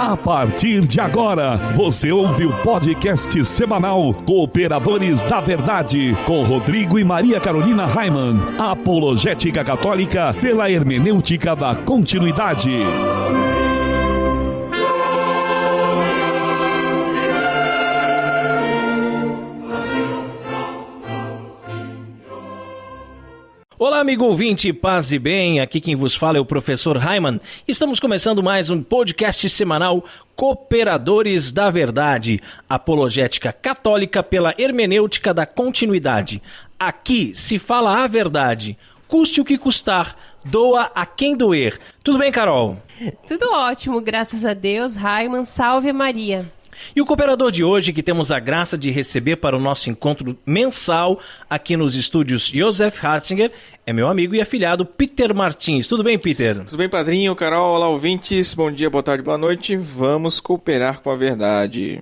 A partir de agora, você ouve o podcast semanal Cooperadores da Verdade, com Rodrigo e Maria Carolina Raimann, apologética católica pela hermenêutica da continuidade. Olá, amigo ouvinte, paz e bem, aqui quem vos fala é o professor Raimann. Estamos começando mais um podcast semanal Cooperadores da Verdade, apologética católica pela hermenêutica da continuidade. Aqui se fala a verdade, custe o que custar, doa a quem doer. Tudo bem, Carol? Tudo ótimo, graças a Deus. Raimann, salve Maria. E o cooperador de hoje, que temos a graça de receber para o nosso encontro mensal aqui nos estúdios Joseph Ratzinger, é meu amigo e afilhado Peter Martins. Tudo bem, Peter? Tudo bem, padrinho, Carol, olá ouvintes, bom dia, boa tarde, boa noite. Vamos cooperar com a verdade.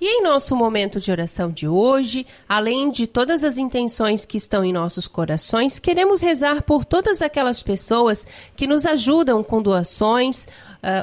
E em nosso momento de oração de hoje, além de todas as intenções que estão em nossos corações, queremos rezar por todas aquelas pessoas que nos ajudam com doações,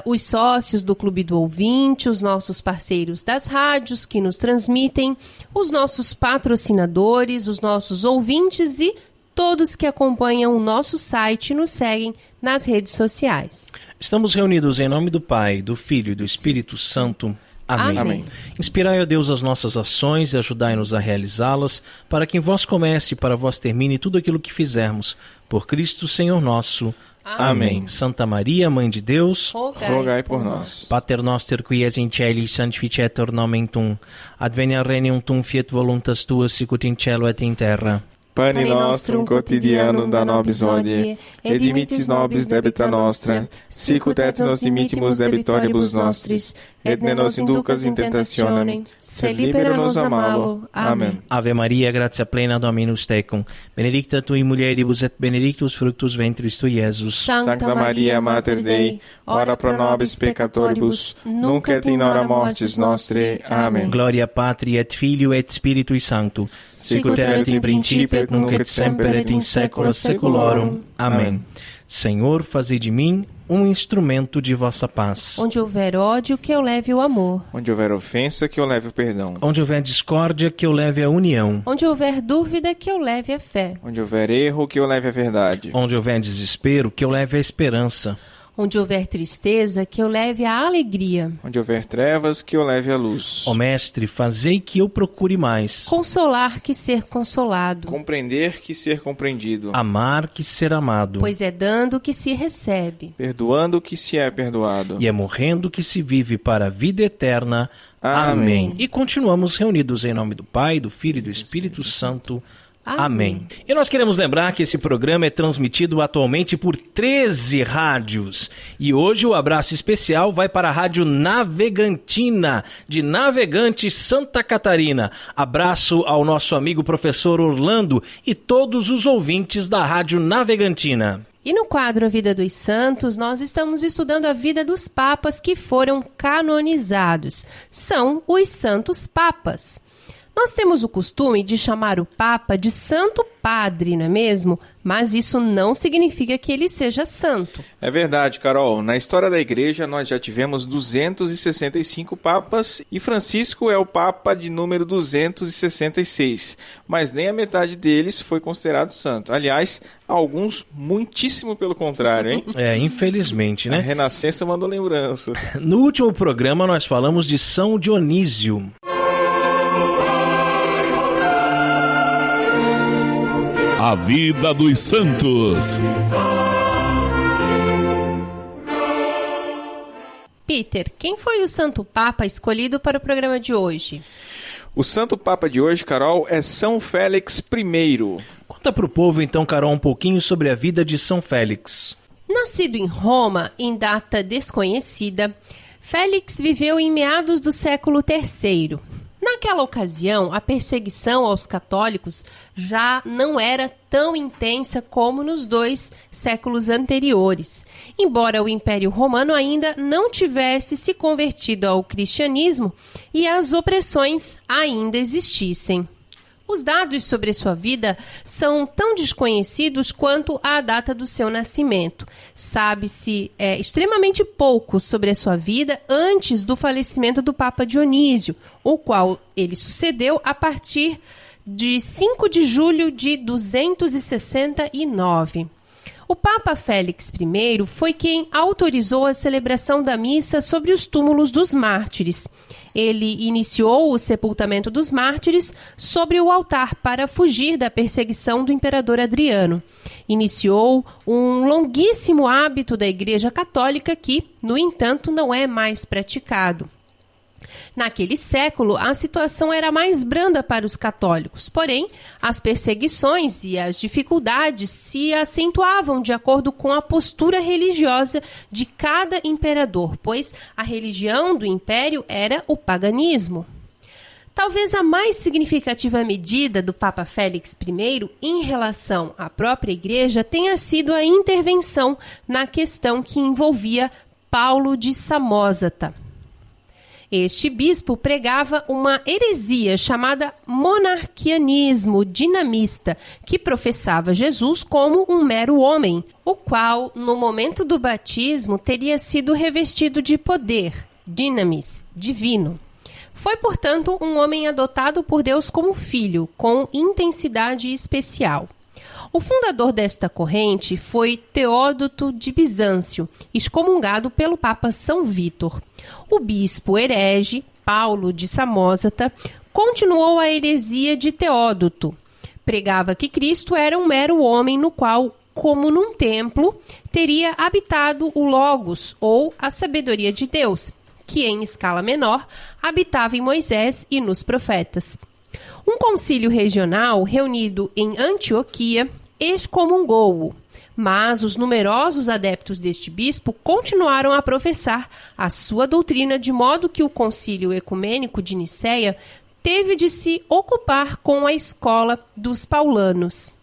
os sócios do Clube do Ouvinte, os nossos parceiros das rádios que nos transmitem, os nossos patrocinadores, os nossos ouvintes e todos que acompanham o nosso site e nos seguem nas redes sociais. Estamos reunidos em nome do Pai, do Filho e do Espírito Santo. Amém. Amém. Inspirai, ó Deus, as nossas ações e ajudai-nos a realizá-las, para que em vós comece e para vós termine tudo aquilo que fizermos. Por Cristo, Senhor nosso. Amém. Santa Maria, Mãe de Deus, rogai por nós. Pater noster, qui es in celis, sanctificetur nomen tuum. Adveniat regnum tuum, fiat voluntas tua, sicut in cielo et in terra. Pane nostrum quotidianum da nobis hodie, et dimitis nobis debita nostra, sicut et nos dimittimus debitoribus nostris, et ne nos inducas in tentationem, sed libera nos a malo. Amém. Ave Maria, gratia plena, Dominus tecum, benedicta tui mulieribus et benedictus fructus ventris tui, Iesus. Sancta Maria, Mater Dei, ora pro nobis peccatoribus, nunc et in hora mortis nostre. Amém. Gloria Patri et Filio et Spiritui Sancto, sicut erat in principio, nunc et semper et in saecula saeculorum. Amém. Senhor, fazei de mim um instrumento de vossa paz. Onde houver ódio, que eu leve o amor. Onde houver ofensa, que eu leve o perdão. Onde houver discórdia, que eu leve a união. Onde houver dúvida, que eu leve a fé. Onde houver erro, que eu leve a verdade. Onde houver desespero, que eu leve a esperança. Onde houver tristeza, que eu leve a alegria. Onde houver trevas, que eu leve a luz. Ó Mestre, fazei que eu procure mais. Consolar que ser consolado. Compreender que ser compreendido. Amar que ser amado. Pois é dando que se recebe. Perdoando que se é perdoado. E é morrendo que se vive para a vida eterna. Amém. E continuamos reunidos em nome do Pai, do Filho e do Espírito Santo. Amém. E nós queremos lembrar que esse programa é transmitido atualmente por 13 rádios. E hoje o abraço especial vai para a Rádio Navegantina, de Navegante, Santa Catarina. Abraço ao nosso amigo professor Orlando e todos os ouvintes da Rádio Navegantina. E no quadro A Vida dos Santos, nós estamos estudando a vida dos papas que foram canonizados. São os Santos Papas. Nós temos o costume de chamar o Papa de Santo Padre, não é mesmo? Mas isso não significa que ele seja santo. É verdade, Carol. Na história da Igreja, nós já tivemos 265 papas e Francisco é o Papa de número 266. Mas nem a metade deles foi considerado santo. Aliás, alguns muitíssimo pelo contrário, hein? Infelizmente, né? A Renascença mandou lembrança. No último programa, nós falamos de São Dionísio. A vida dos santos. Peter, quem foi o Santo Papa escolhido para o programa de hoje? O Santo Papa de hoje, Carol, é São Félix I. Conta para o povo, então, Carol, um pouquinho sobre a vida de São Félix. Nascido em Roma, em data desconhecida, Félix viveu em meados do século III. Naquela ocasião, a perseguição aos católicos já não era tão intensa como nos 2 séculos anteriores, embora o Império Romano ainda não tivesse se convertido ao cristianismo e as opressões ainda existissem. Os dados sobre sua vida são tão desconhecidos quanto a data do seu nascimento. Sabe-se extremamente pouco sobre a sua vida antes do falecimento do Papa Dionísio, o qual ele sucedeu a partir de 5 de julho de 269. O Papa Félix I foi quem autorizou a celebração da missa sobre os túmulos dos mártires. Ele iniciou o sepultamento dos mártires sobre o altar para fugir da perseguição do imperador Adriano. Iniciou um longuíssimo hábito da Igreja Católica que, no entanto, não é mais praticado. Naquele século, a situação era mais branda para os católicos, porém, as perseguições e as dificuldades se acentuavam de acordo com a postura religiosa de cada imperador, pois a religião do império era o paganismo. Talvez a mais significativa medida do Papa Félix I em relação à própria Igreja tenha sido a intervenção na questão que envolvia Paulo de Samosata. Este bispo pregava uma heresia chamada monarquianismo dinamista, que professava Jesus como um mero homem, o qual, no momento do batismo, teria sido revestido de poder, dinamis, divino. Foi, portanto, um homem adotado por Deus como filho, com intensidade especial. O fundador desta corrente foi Teódoto de Bizâncio, excomungado pelo Papa São Vítor. O bispo herege, Paulo de Samosata, continuou a heresia de Teódoto. Pregava que Cristo era um mero homem no qual, como num templo, teria habitado o Logos, ou a sabedoria de Deus, que em escala menor habitava em Moisés e nos profetas. Um concílio regional reunido em Antioquia excomungou-o, mas os numerosos adeptos deste bispo continuaram a professar a sua doutrina, de modo que o concílio ecumênico de Nicéia teve de se ocupar com a escola dos paulanos.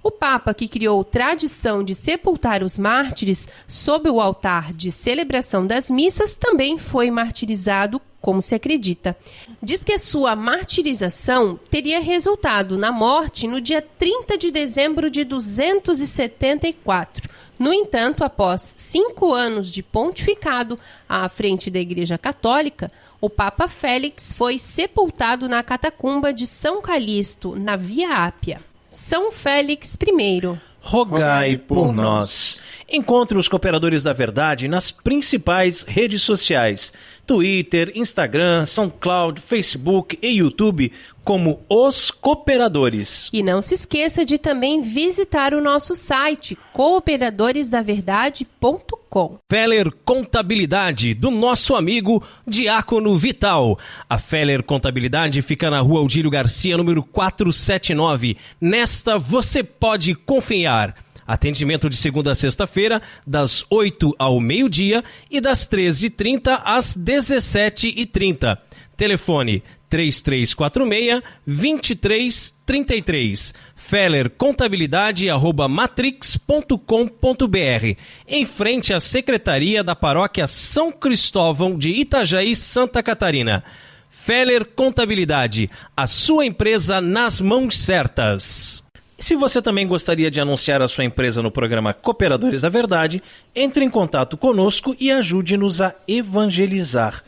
O Papa, que criou tradição de sepultar os mártires sob o altar de celebração das missas, também foi martirizado, como se acredita. Diz que a sua martirização teria resultado na morte no dia 30 de dezembro de 274. No entanto, após 5 anos de pontificado à frente da Igreja Católica, o Papa Félix foi sepultado na catacumba de São Calixto, na Via Ápia. São Félix I, rogai por nós. Encontre os Cooperadores da Verdade nas principais redes sociais: Twitter, Instagram, SoundCloud, Facebook e YouTube, como Os Cooperadores. E não se esqueça de também visitar o nosso site, cooperadoresdaverdade.com. Feller Contabilidade, do nosso amigo Diácono Vital. A Feller Contabilidade fica na Rua Aldílio Garcia, número 479. Nesta você pode confiar. Atendimento de segunda a sexta-feira, das 8 ao meio-dia e das 13h30 às 17h30. Telefone 3346-2333. fellercontabilidade@matrix.com.br. Em frente à Secretaria da Paróquia São Cristóvão de Itajaí, Santa Catarina. Feller Contabilidade, a sua empresa nas mãos certas. Se você também gostaria de anunciar a sua empresa no programa Cooperadores da Verdade, entre em contato conosco e ajude-nos a evangelizar.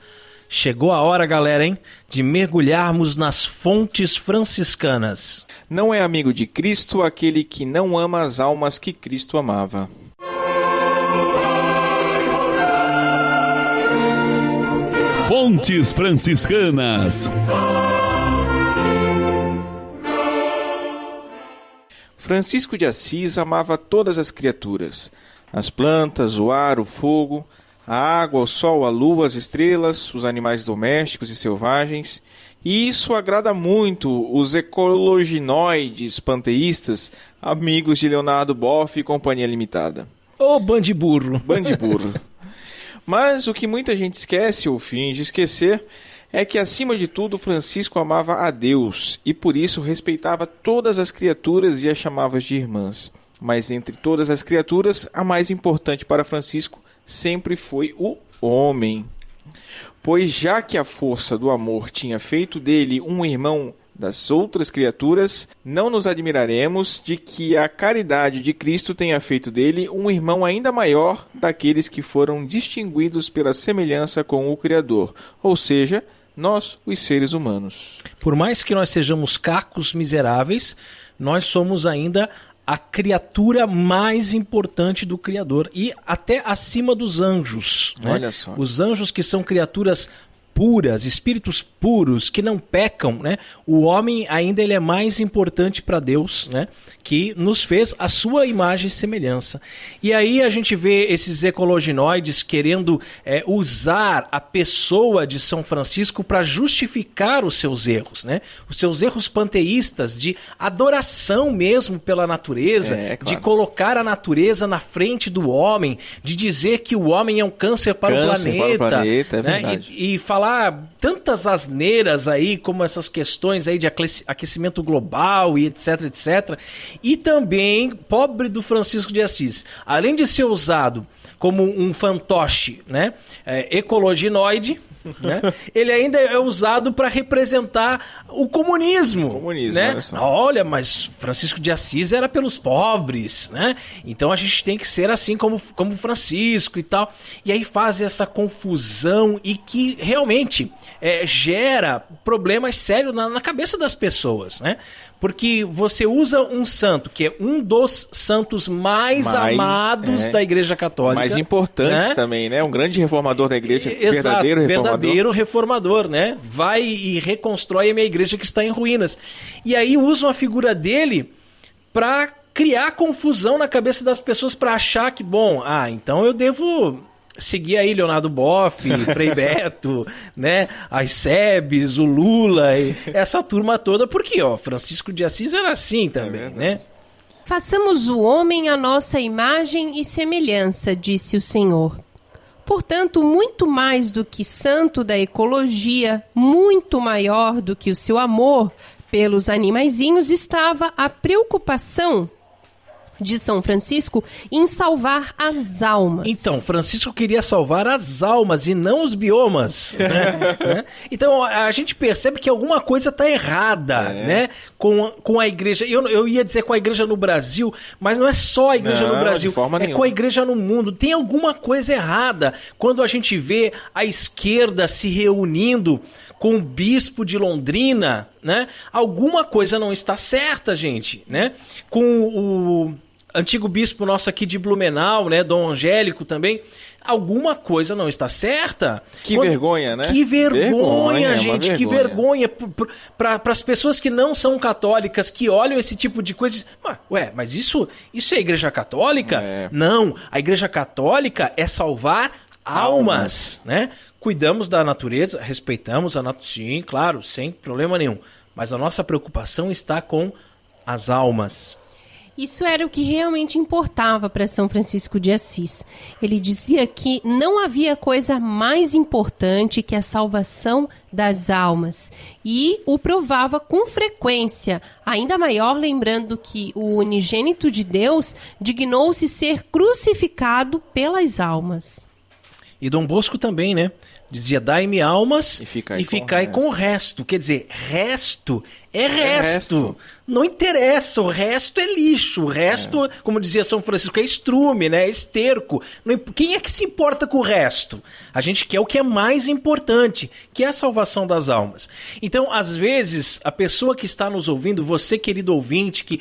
Chegou a hora, galera, hein, de mergulharmos nas fontes franciscanas. Não é amigo de Cristo aquele que não ama as almas que Cristo amava. Fontes franciscanas. Francisco de Assis amava todas as criaturas, as plantas, o ar, o fogo, a água, o sol, a lua, as estrelas, os animais domésticos e selvagens, e isso agrada muito os ecologinoides panteístas, amigos de Leonardo Boff e Companhia Limitada. Ô, bandiburro! Bandiburro. Mas o que muita gente esquece ou finge esquecer é que, acima de tudo, Francisco amava a Deus e, por isso, respeitava todas as criaturas e as chamava de irmãs. Mas, entre todas as criaturas, a mais importante para Francisco sempre foi o homem. Pois, já que a força do amor tinha feito dele um irmão das outras criaturas, não nos admiraremos de que a caridade de Cristo tenha feito dele um irmão ainda maior daqueles que foram distinguidos pela semelhança com o Criador, ou seja, nós, os seres humanos. Por mais que nós sejamos cacos miseráveis, nós somos ainda a criatura mais importante do Criador e até acima dos anjos. Olha né? só. Os anjos, que são criaturas puras, espíritos puros, que não pecam, né? O homem ainda ele é mais importante para Deus, né? Que nos fez a sua imagem e semelhança. E aí a gente vê esses ecologinoides querendo usar a pessoa de São Francisco para justificar os seus erros, né? Os seus erros panteístas de adoração mesmo pela natureza, claro. de colocar a natureza na frente do homem, de dizer que o homem é um câncer para o planeta, é né? verdade. E falar tantas asneiras aí, como essas questões aí de aquecimento global e etc, etc. E também, pobre do Francisco de Assis, além de ser usado como um fantoche, né, ecologinoide, né, ele ainda é usado para representar o comunismo. Né? Olha só. Olha, mas Francisco de Assis era pelos pobres, né? Então a gente tem que ser assim como Francisco e tal. E aí faz essa confusão e que realmente gera problemas sérios na cabeça das pessoas, né? Porque você usa um santo que é um dos santos mais amados da Igreja Católica. Mais importantes, né? Também, né? Um grande reformador da Igreja, Exato, verdadeiro reformador, né? Vai e reconstrói a minha igreja que está em ruínas. E aí usam a figura dele para criar confusão na cabeça das pessoas, para achar que, então eu devo seguir aí Leonardo Boff, Frei Beto, né, as Sebes, o Lula, e essa turma toda, porque Francisco de Assis era assim também, né? Façamos o homem à nossa imagem e semelhança, disse o Senhor. Portanto, muito mais do que santo da ecologia, muito maior do que o seu amor pelos animaizinhos, estava a preocupação de São Francisco em salvar as almas. Então, Francisco queria salvar as almas e não os biomas. Né? Então, a gente percebe que alguma coisa está errada, né? Com a igreja. Eu ia dizer com a igreja no Brasil, mas não é só a igreja no Brasil, com a igreja no mundo. Tem alguma coisa errada quando a gente vê a esquerda se reunindo com o bispo de Londrina, né? Alguma coisa não está certa, gente, né? Com o antigo bispo nosso aqui de Blumenau, né? Dom Angélico também. Alguma coisa não está certa. Que vergonha, né? Que vergonha, gente, que vergonha. Para as pessoas que não são católicas, que olham esse tipo de coisa, mas isso é a Igreja Católica? Não, a Igreja Católica é salvar almas, né? Cuidamos da natureza, respeitamos a natureza, sim, claro, sem problema nenhum. Mas a nossa preocupação está com as almas. Isso era o que realmente importava para São Francisco de Assis. Ele dizia que não havia coisa mais importante que a salvação das almas. E o provava com frequência, ainda maior lembrando que o unigênito de Deus dignou-se ser crucificado pelas almas. E Dom Bosco também, né? Dizia, dai-me almas e ficai com o resto. Quer dizer, resto é resto. Não interessa, o resto é lixo. O resto, como dizia São Francisco, é estrume, né? É esterco. Quem é que se importa com o resto? A gente quer o que é mais importante, que é a salvação das almas. Então, às vezes, a pessoa que está nos ouvindo, você, querido ouvinte, que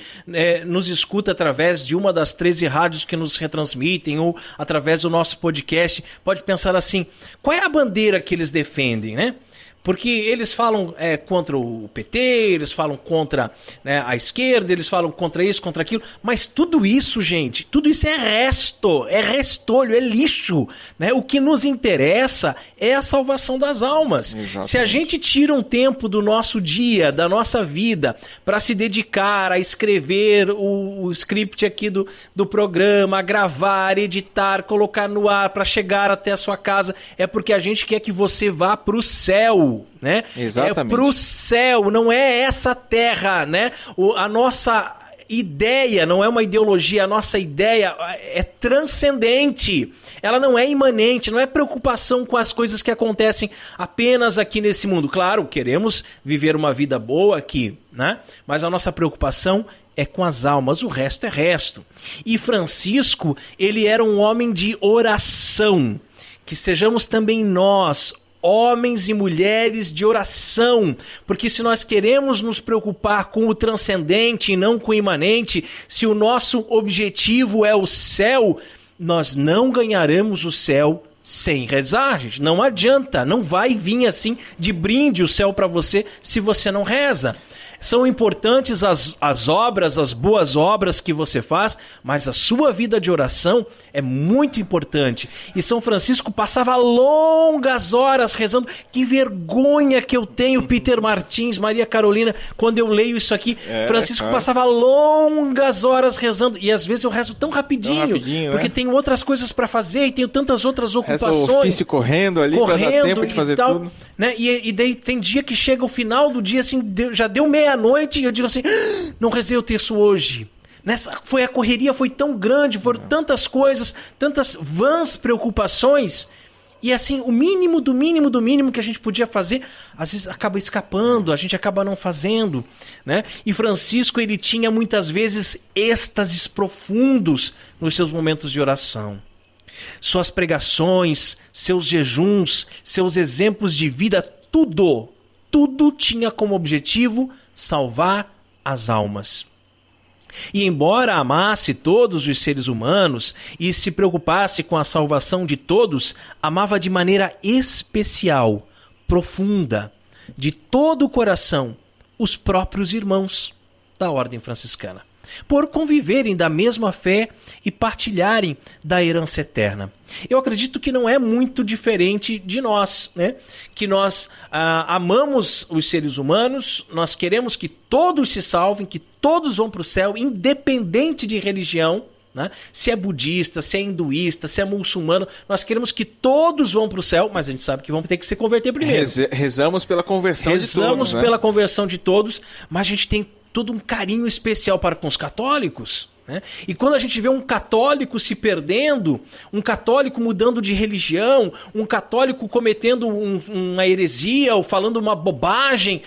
nos escuta através de uma das 13 rádios que nos retransmitem ou através do nosso podcast, pode pensar assim, qual é a bandeira que eles defendem, né? Porque eles falam contra o PT, eles falam contra a esquerda, eles falam contra isso, contra aquilo, mas tudo isso, gente, tudo isso é resto, é restolho, é lixo, né? O que nos interessa é a salvação das almas. Exatamente. Se a gente tira um tempo do nosso dia, da nossa vida, para se dedicar a escrever o script aqui do programa, a gravar, editar, colocar no ar, para chegar até a sua casa, é porque a gente quer que você vá para o céu. Né? Exatamente. É pro céu, não é essa terra, né? A nossa ideia, não é uma ideologia, a nossa ideia é transcendente, ela não é imanente, não é preocupação com as coisas que acontecem apenas aqui nesse mundo. Claro, queremos viver uma vida boa aqui, né? Mas a nossa preocupação é com as almas, o resto é resto. E Francisco, ele era um homem de oração, que sejamos também nós, homens e mulheres de oração, porque se nós queremos nos preocupar com o transcendente e não com o imanente, se o nosso objetivo é o céu, nós não ganharemos o céu sem rezar, gente. Não adianta, não vai vir assim de brinde o céu para você se você não reza. São importantes as obras, as boas obras que você faz, mas a sua vida de oração é muito importante. E São Francisco passava longas horas rezando. Que vergonha que eu tenho, Peter Martins, Maria Carolina, quando eu leio isso aqui. Francisco passava longas horas rezando. E às vezes eu rezo tão rapidinho porque tenho outras coisas para fazer e tenho tantas outras ocupações. Reza o ofício correndo ali para dar tempo de fazer tudo. Né? E daí tem dia que chega o final do dia, assim, já deu meia-noite e eu digo assim, não rezei o terço hoje. A correria foi tão grande, foram tantas coisas, tantas vãs preocupações. E assim, o mínimo do mínimo que a gente podia fazer, às vezes acaba escapando, a gente acaba não fazendo, né? E Francisco, ele tinha muitas vezes êxtases profundos nos seus momentos de oração. Suas pregações, seus jejuns, seus exemplos de vida, tudo tinha como objetivo salvar as almas. E embora amasse todos os seres humanos e se preocupasse com a salvação de todos, amava de maneira especial, profunda, de todo o coração, os próprios irmãos da Ordem Franciscana, por conviverem da mesma fé e partilharem da herança eterna. Eu acredito que não é muito diferente de nós, né? Que nós amamos os seres humanos, nós queremos que todos se salvem, que todos vão para o céu, independente de religião, né? Se é budista, se é hinduísta, se é muçulmano, nós queremos que todos vão para o céu, mas a gente sabe que vão ter que se converter primeiro. Rezamos pela conversão de todos. Rezamos pela conversão de todos, mas a gente tem todo um carinho especial para com os católicos, né? E quando a gente vê um católico se perdendo, um católico mudando de religião, um católico cometendo uma heresia ou falando uma bobagem,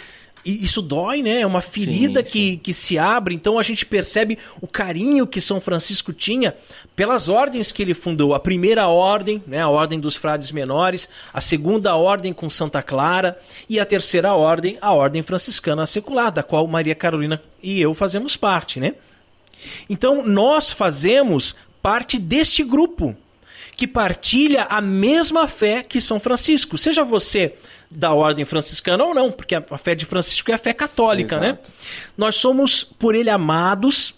e isso dói, né? É uma ferida sim. Que se abre. Então a gente percebe o carinho que São Francisco tinha pelas ordens que ele fundou. A primeira ordem, né? A Ordem dos Frades Menores, a segunda ordem com Santa Clara e a terceira ordem, a Ordem Franciscana Secular, da qual Maria Carolina e eu fazemos parte, né? Então nós fazemos parte deste grupo que partilha a mesma fé que São Francisco. Seja você da Ordem Franciscana ou não, porque a fé de Francisco é a fé católica, exato, né? Nós somos por ele amados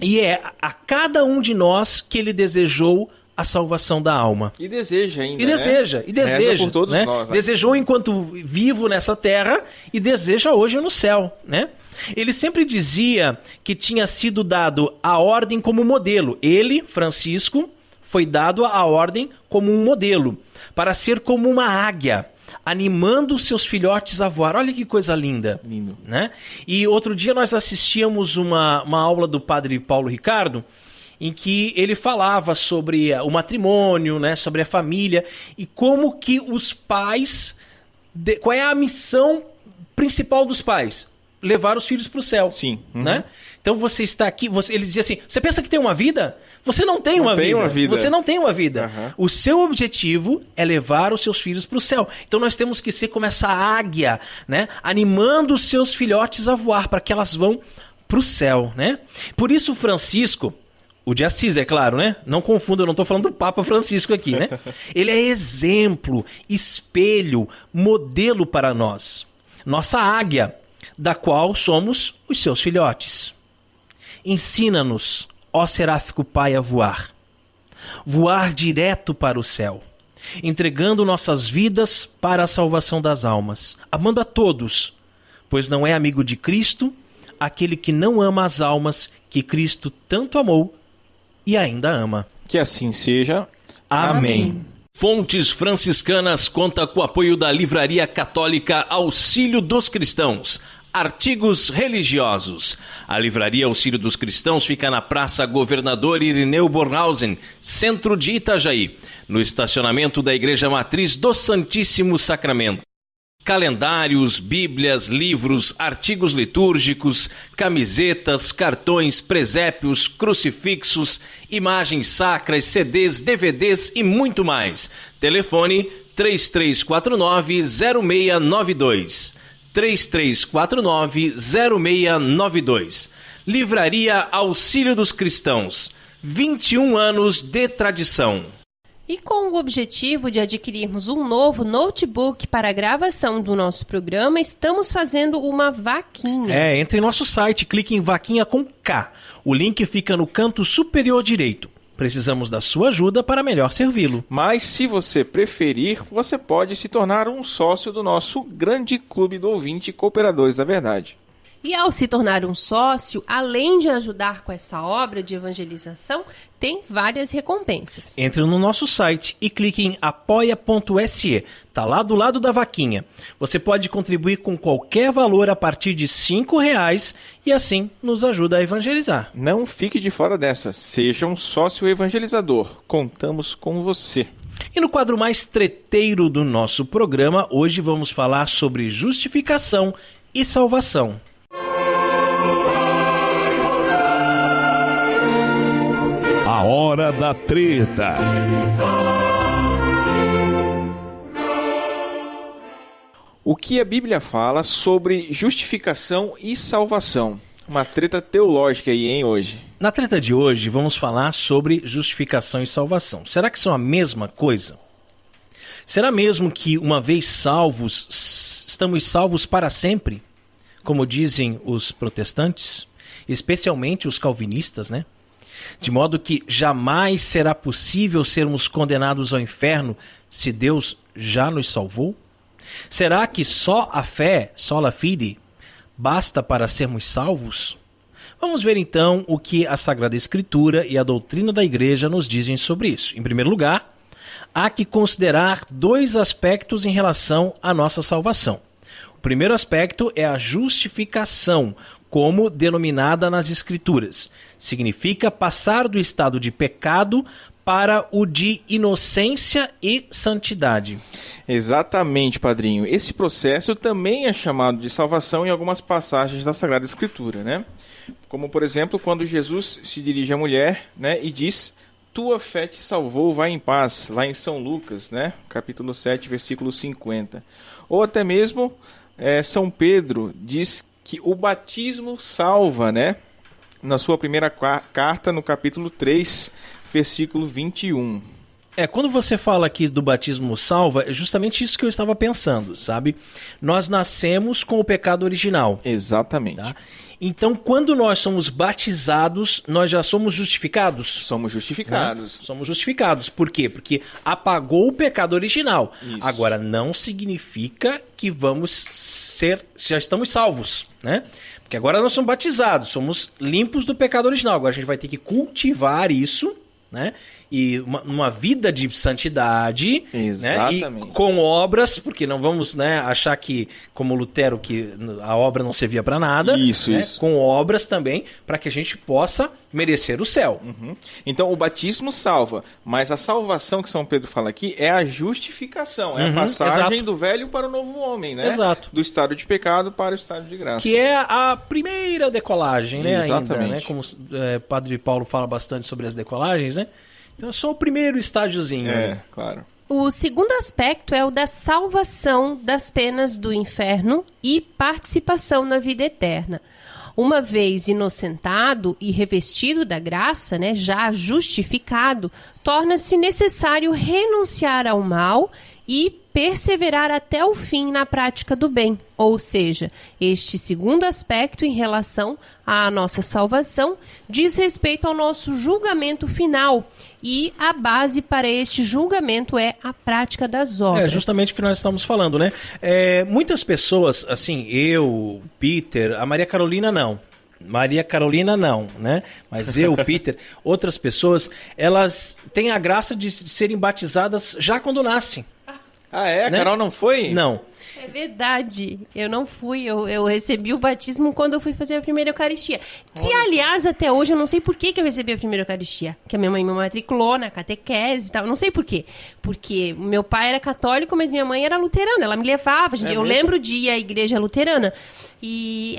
e é a cada um de nós que ele desejou a salvação da alma. E deseja ainda, e deseja, Reza por todos né? nós. Né? Desejou enquanto vivo nessa terra e deseja hoje no céu, né? Ele sempre dizia que tinha sido dado a ordem como modelo. Ele, Francisco, foi dado a ordem como um modelo, para ser como uma águia, animando seus filhotes a voar. Olha que coisa linda. Lindo. Né? E outro dia nós assistíamos uma aula do padre Paulo Ricardo, em que ele falava sobre o matrimônio, né, sobre a família, e como que os pais... Qual é a missão principal dos pais? Levar os filhos para o céu. Sim. Uhum. Né? Então você está aqui, ele dizia assim, você pensa que tem uma vida? Você não tem uma vida. Você não tem uma vida. Uhum. O seu objetivo é levar os seus filhos para o céu. Então nós temos que ser como essa águia, né? Animando os seus filhotes a voar para que elas vão para o céu, né? Por isso Francisco, o de Assis, é claro, né? Não confunda, eu não estou falando do Papa Francisco aqui, né? Ele é exemplo, espelho, modelo para nós. Nossa águia, da qual somos os seus filhotes. Ensina-nos, ó seráfico Pai, a voar. Voar direto para o céu, entregando nossas vidas para a salvação das almas, amando a todos, pois não é amigo de Cristo aquele que não ama as almas que Cristo tanto amou e ainda ama. Que assim seja. Amém. Fontes Franciscanas conta com o apoio da Livraria Católica Auxílio dos Cristãos. artigos religiosos. A Livraria Auxílio dos Cristãos fica na Praça Governador Irineu Bornhausen, centro de Itajaí, no estacionamento da Igreja Matriz do Santíssimo Sacramento. Calendários, bíblias, livros, artigos litúrgicos, camisetas, cartões, presépios, crucifixos, imagens sacras, CDs, DVDs e muito mais. Telefone 3349-0692. 3349-0692. Livraria Auxílio dos Cristãos. 21 anos de tradição. E com o objetivo de adquirirmos um novo notebook para a gravação do nosso programa, estamos fazendo uma vaquinha. Entre em nosso site, clique em vaquinha com K. O link fica no canto superior direito. Precisamos da sua ajuda para melhor servi-lo. Mas se você preferir, você pode se tornar um sócio do nosso grande clube do ouvinte Cooperadores da Verdade. E ao se tornar um sócio, além de ajudar com essa obra de evangelização, tem várias recompensas. Entre no nosso site e clique em apoia.se. Está lá do lado da vaquinha. Você pode contribuir com qualquer valor a partir de R$5 e assim nos ajuda a evangelizar. Não fique de fora dessa. Seja um sócio evangelizador. Contamos com você. E no quadro mais treteiro do nosso programa, hoje vamos falar sobre justificação e salvação. A hora da treta. O que a Bíblia fala sobre justificação e salvação? Uma treta teológica aí, hein, hoje? Na treta de hoje, vamos falar sobre justificação e salvação. Será que são a mesma coisa? Será mesmo que, uma vez salvos, estamos salvos para sempre? Como dizem os protestantes, especialmente os calvinistas, né? De modo que jamais será possível sermos condenados ao inferno se Deus já nos salvou? Será que só a fé, sola fide, basta para sermos salvos? Vamos ver então o que a Sagrada Escritura e a doutrina da Igreja nos dizem sobre isso. Em primeiro lugar, há que considerar dois aspectos em relação à nossa salvação. O primeiro aspecto é a justificação, como denominada nas Escrituras. Significa passar do estado de pecado para o de inocência e santidade. Exatamente, padrinho. Esse processo também é chamado de salvação em algumas passagens da Sagrada Escritura, né? Como, por exemplo, quando Jesus se dirige à mulher, né, e diz: tua fé te salvou, vai em paz, lá em São Lucas, né, capítulo 7, versículo 50. Ou até mesmo São Pedro diz que o batismo salva, né? Na sua primeira carta, no capítulo 3, versículo 21. Quando você fala aqui do batismo salva, é justamente isso que eu estava pensando, sabe? Nós nascemos com o pecado original. Exatamente. Tá? Então, quando nós somos batizados, nós já somos justificados? Somos justificados. Né? Somos justificados. Por quê? Porque apagou o pecado original. Isso. Agora, não significa que já estamos salvos, né? Porque agora nós somos batizados, somos limpos do pecado original. Agora a gente vai ter que cultivar isso, né? E uma vida de santidade, exatamente, né? E com obras, porque não vamos, né, achar que, como Lutero, que a obra não servia para nada. Isso, né? isso. Com obras também, para que a gente possa merecer o céu. Uhum. Então o batismo salva, mas a salvação que São Pedro fala aqui é a justificação, é a passagem, exato, do velho para o novo homem, né? Exato. Do estado de pecado para o estado de graça. Que é a primeira decolagem, né? Exatamente. Ainda, né? Como Padre Paulo fala bastante sobre as decolagens, né? Então é só o primeiro estágiozinho. Né? Claro. O segundo aspecto é o da salvação das penas do inferno e participação na vida eterna. Uma vez inocentado e revestido da graça, né, já justificado, torna-se necessário renunciar ao mal e perseverar até o fim na prática do bem. Ou seja, este segundo aspecto em relação à nossa salvação diz respeito ao nosso julgamento final. E a base para este julgamento é a prática das obras. É justamente o que nós estamos falando, né? Muitas pessoas, assim, eu, Peter, a Maria Carolina não. Maria Carolina não, né? Mas eu, Peter, outras pessoas, elas têm a graça de serem batizadas já quando nascem. Ah, é? A Carol não foi? Não. É verdade, eu não fui, eu recebi o batismo quando eu fui fazer a primeira Eucaristia. Que, aliás, até hoje eu não sei por que eu recebi a primeira Eucaristia. Que a minha mãe me matriculou na catequese e tal, não sei por quê. Porque meu pai era católico, mas minha mãe era luterana, ela me levava. Eu lembro de ir à igreja luterana. E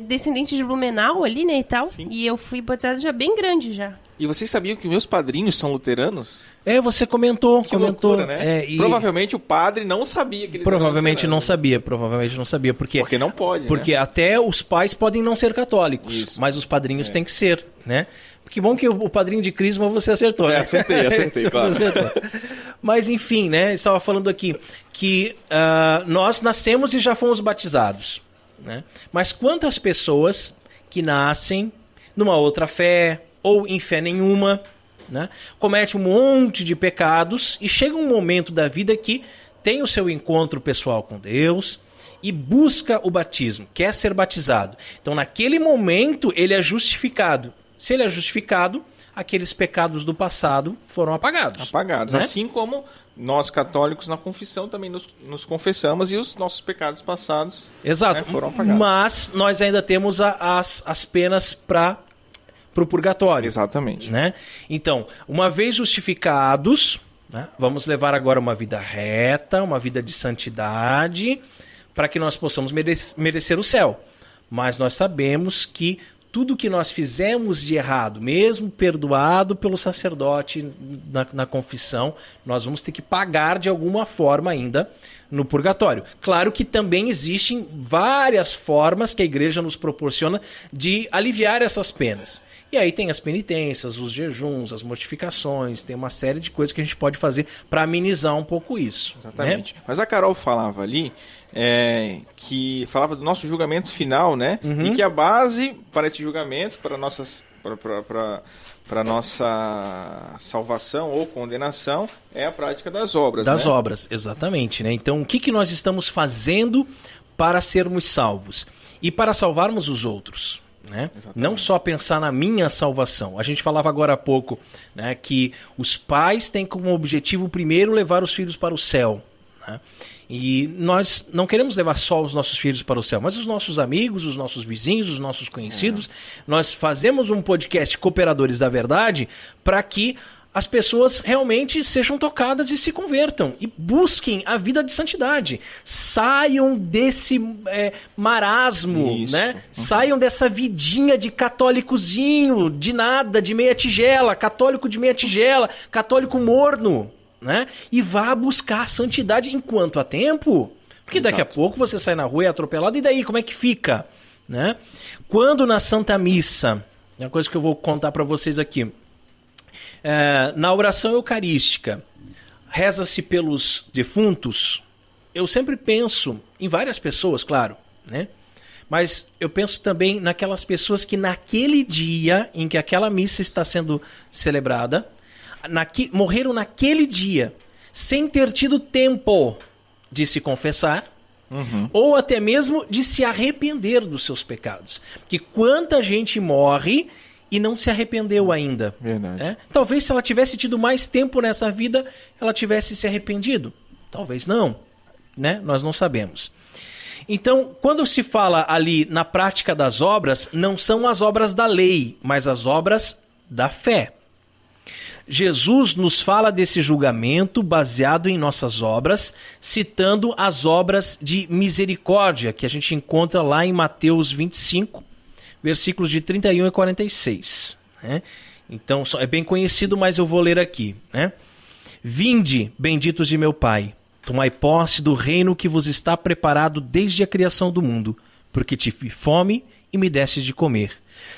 descendente de Blumenau ali, né, e tal. Sim. E eu fui batizada já bem grande já. E vocês sabiam que meus padrinhos são luteranos? Você comentou. Loucura, né? Provavelmente o padre não sabia que ele provavelmente não sabia, porque não pode, porque até os pais podem não ser católicos, mas os padrinhos têm que ser, né? Que bom que o padrinho de Crisma você acertou, né? Acertei, claro. Mas enfim, né? Estava falando aqui que nós nascemos e já fomos batizados, né? Mas quantas pessoas que nascem numa outra fé ou em fé nenhuma, né, comete um monte de pecados e chega um momento da vida que tem o seu encontro pessoal com Deus e busca o batismo, quer ser batizado. Então, naquele momento, ele é justificado. Se ele é justificado, aqueles pecados do passado foram apagados. Né? Assim como nós católicos na confissão também nos confessamos e os nossos pecados passados, exato, foram apagados. Mas nós ainda temos as penas para o purgatório. Exatamente. Né? Então, uma vez justificados, né, vamos levar agora uma vida reta, uma vida de santidade, para que nós possamos merecer o céu. Mas nós sabemos que tudo que nós fizemos de errado, mesmo perdoado pelo sacerdote na confissão, nós vamos ter que pagar de alguma forma ainda no purgatório. Claro que também existem várias formas que a igreja nos proporciona de aliviar essas penas. E aí tem as penitências, os jejuns, as mortificações, tem uma série de coisas que a gente pode fazer para amenizar um pouco isso. Exatamente. Né? Mas a Carol falava ali, que falava do nosso julgamento final, né? Uhum. E que a base para esse julgamento, para nossa salvação ou condenação, é a prática das obras. Das obras, exatamente. Né? Então, o que nós estamos fazendo para sermos salvos? E para salvarmos os outros? Né? Não só pensar na minha salvação. A gente falava agora há pouco, né, que os pais têm como objetivo primeiro levar os filhos para o céu. Né? E nós não queremos levar só os nossos filhos para o céu, mas os nossos amigos, os nossos vizinhos, os nossos conhecidos. Nós fazemos um podcast Cooperadores da Verdade para que as pessoas realmente sejam tocadas e se convertam e busquem a vida de santidade. Saiam desse marasmo, né? Uhum. Saiam dessa vidinha de católicozinho, de nada, de meia tigela, católico de meia tigela, católico morno, né? E vá buscar a santidade enquanto há tempo. Porque daqui a pouco você sai na rua e é atropelado, e daí como é que fica? Né? Quando na Santa Missa, é uma coisa que eu vou contar para vocês aqui, na oração eucarística, reza-se pelos defuntos. Eu sempre penso em várias pessoas, claro, né? Mas eu penso também naquelas pessoas que naquele dia em que aquela missa está sendo celebrada, morreram naquele dia, sem ter tido tempo de se confessar, ou até mesmo de se arrepender dos seus pecados. Porque quanta gente morre e não se arrependeu ainda. Verdade. Né? Talvez se ela tivesse tido mais tempo nessa vida, ela tivesse se arrependido. Talvez não. Né? Nós não sabemos. Então, quando se fala ali na prática das obras, não são as obras da lei, mas as obras da fé. Jesus nos fala desse julgamento baseado em nossas obras, citando as obras de misericórdia, que a gente encontra lá em Mateus 25, versículos de 31 e 46. Né? Então, é bem conhecido, mas eu vou ler aqui. Né? Vinde, benditos de meu Pai, tomai posse do reino que vos está preparado desde a criação do mundo, porque tive fome e me destes de comer,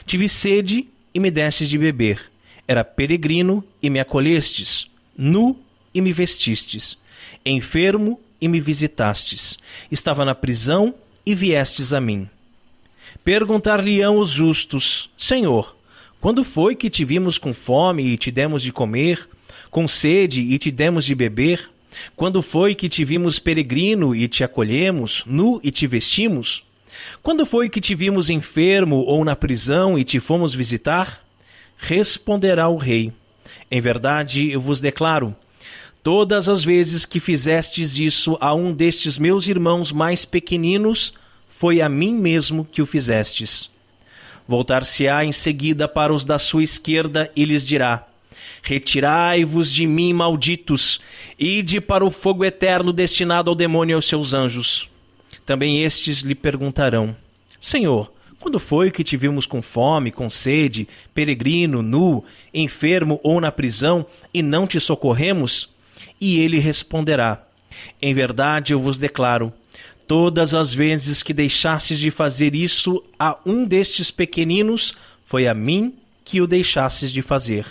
tive sede e me destes de beber, era peregrino e me acolhestes, nu e me vestistes, enfermo e me visitastes, estava na prisão e viestes a mim. Perguntar-lhe-ão os justos: Senhor, quando foi que te vimos com fome e te demos de comer, com sede e te demos de beber? Quando foi que te vimos peregrino e te acolhemos, nu e te vestimos? Quando foi que te vimos enfermo ou na prisão e te fomos visitar? Responderá o rei: em verdade eu vos declaro, Todas as vezes que fizestes isso a um destes meus irmãos mais pequeninos, foi a mim mesmo que o fizestes. Voltar-se-á em seguida para os da sua esquerda e lhes dirá: retirai-vos de mim, malditos, ide para o fogo eterno destinado ao demônio e aos seus anjos. Também estes lhe perguntarão: Senhor, quando foi que te vimos com fome, com sede, peregrino, nu, enfermo ou na prisão, e não te socorremos? E ele responderá: em verdade eu vos declaro, todas as vezes que deixastes de fazer isso a um destes pequeninos, foi a mim que o deixastes de fazer.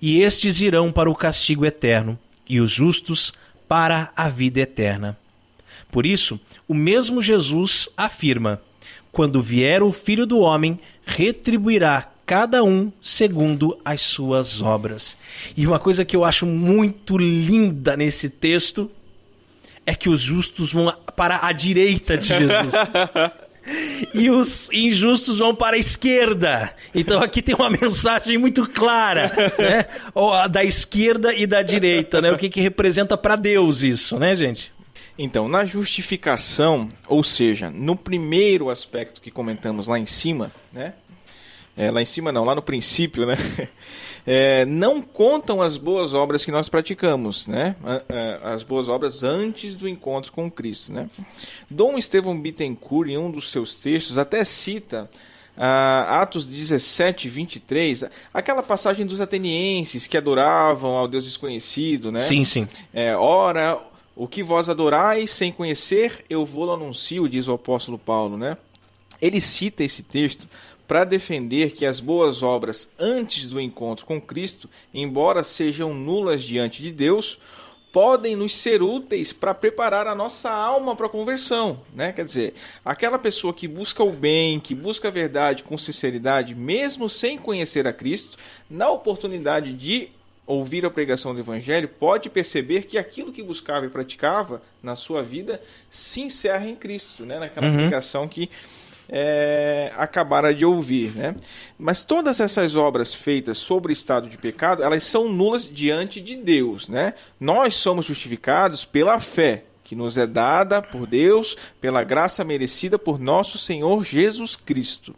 E estes irão para o castigo eterno, e os justos para a vida eterna. Por isso, o mesmo Jesus afirma: quando vier o Filho do Homem, retribuirá cada um segundo as suas obras. E uma coisa que eu acho muito linda nesse texto é que os justos vão para a direita de Jesus. E os injustos vão para a esquerda. Então aqui tem uma mensagem muito clara, né? Da esquerda e da direita, né? O que representa para Deus isso, né, gente? Então, na justificação, ou seja, no primeiro aspecto que comentamos lá em cima, né? Lá em cima não, lá no princípio, né? Não contam as boas obras que nós praticamos, né? As boas obras antes do encontro com Cristo, né? Dom Estevão Bittencourt, em um dos seus textos, até cita Atos 17, 23, aquela passagem dos atenienses que adoravam ao Deus desconhecido, né? Sim, sim. Ora, o que vós adorais sem conhecer, eu vou anuncio, diz o apóstolo Paulo, né? Ele cita esse texto para defender que as boas obras antes do encontro com Cristo, embora sejam nulas diante de Deus, podem nos ser úteis para preparar a nossa alma para a conversão, né? Quer dizer, aquela pessoa que busca o bem, que busca a verdade com sinceridade, mesmo sem conhecer a Cristo, na oportunidade de ouvir a pregação do Evangelho, pode perceber que aquilo que buscava e praticava na sua vida se encerra em Cristo, né? Naquela pregação que acabara de ouvir, né? Mas todas essas obras feitas sobre o estado de pecado, elas são nulas diante de Deus, né? Nós somos justificados pela fé que nos é dada por Deus, pela graça merecida por nosso Senhor Jesus Cristo,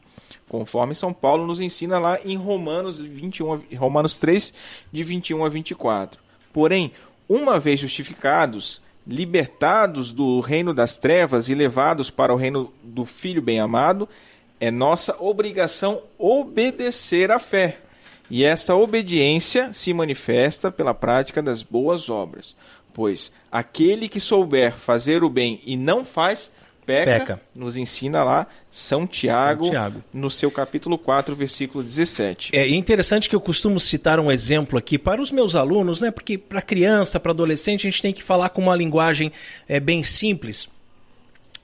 conforme São Paulo nos ensina lá em Romanos 3, de 21 a 24. Porém, uma vez justificados, libertados do reino das trevas e levados para o reino do Filho bem-amado, é nossa obrigação obedecer à fé. E essa obediência se manifesta pela prática das boas obras. Pois aquele que souber fazer o bem e não faz, peca. Nos ensina lá São Tiago, no seu capítulo 4, versículo 17. É interessante que eu costumo citar um exemplo aqui para os meus alunos, né? Porque para criança, para adolescente, a gente tem que falar com uma linguagem bem simples,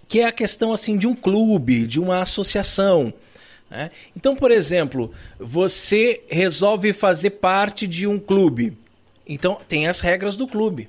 que é a questão assim, de um clube, de uma associação, né? Então, por exemplo, você resolve fazer parte de um clube. Então, tem as regras do clube.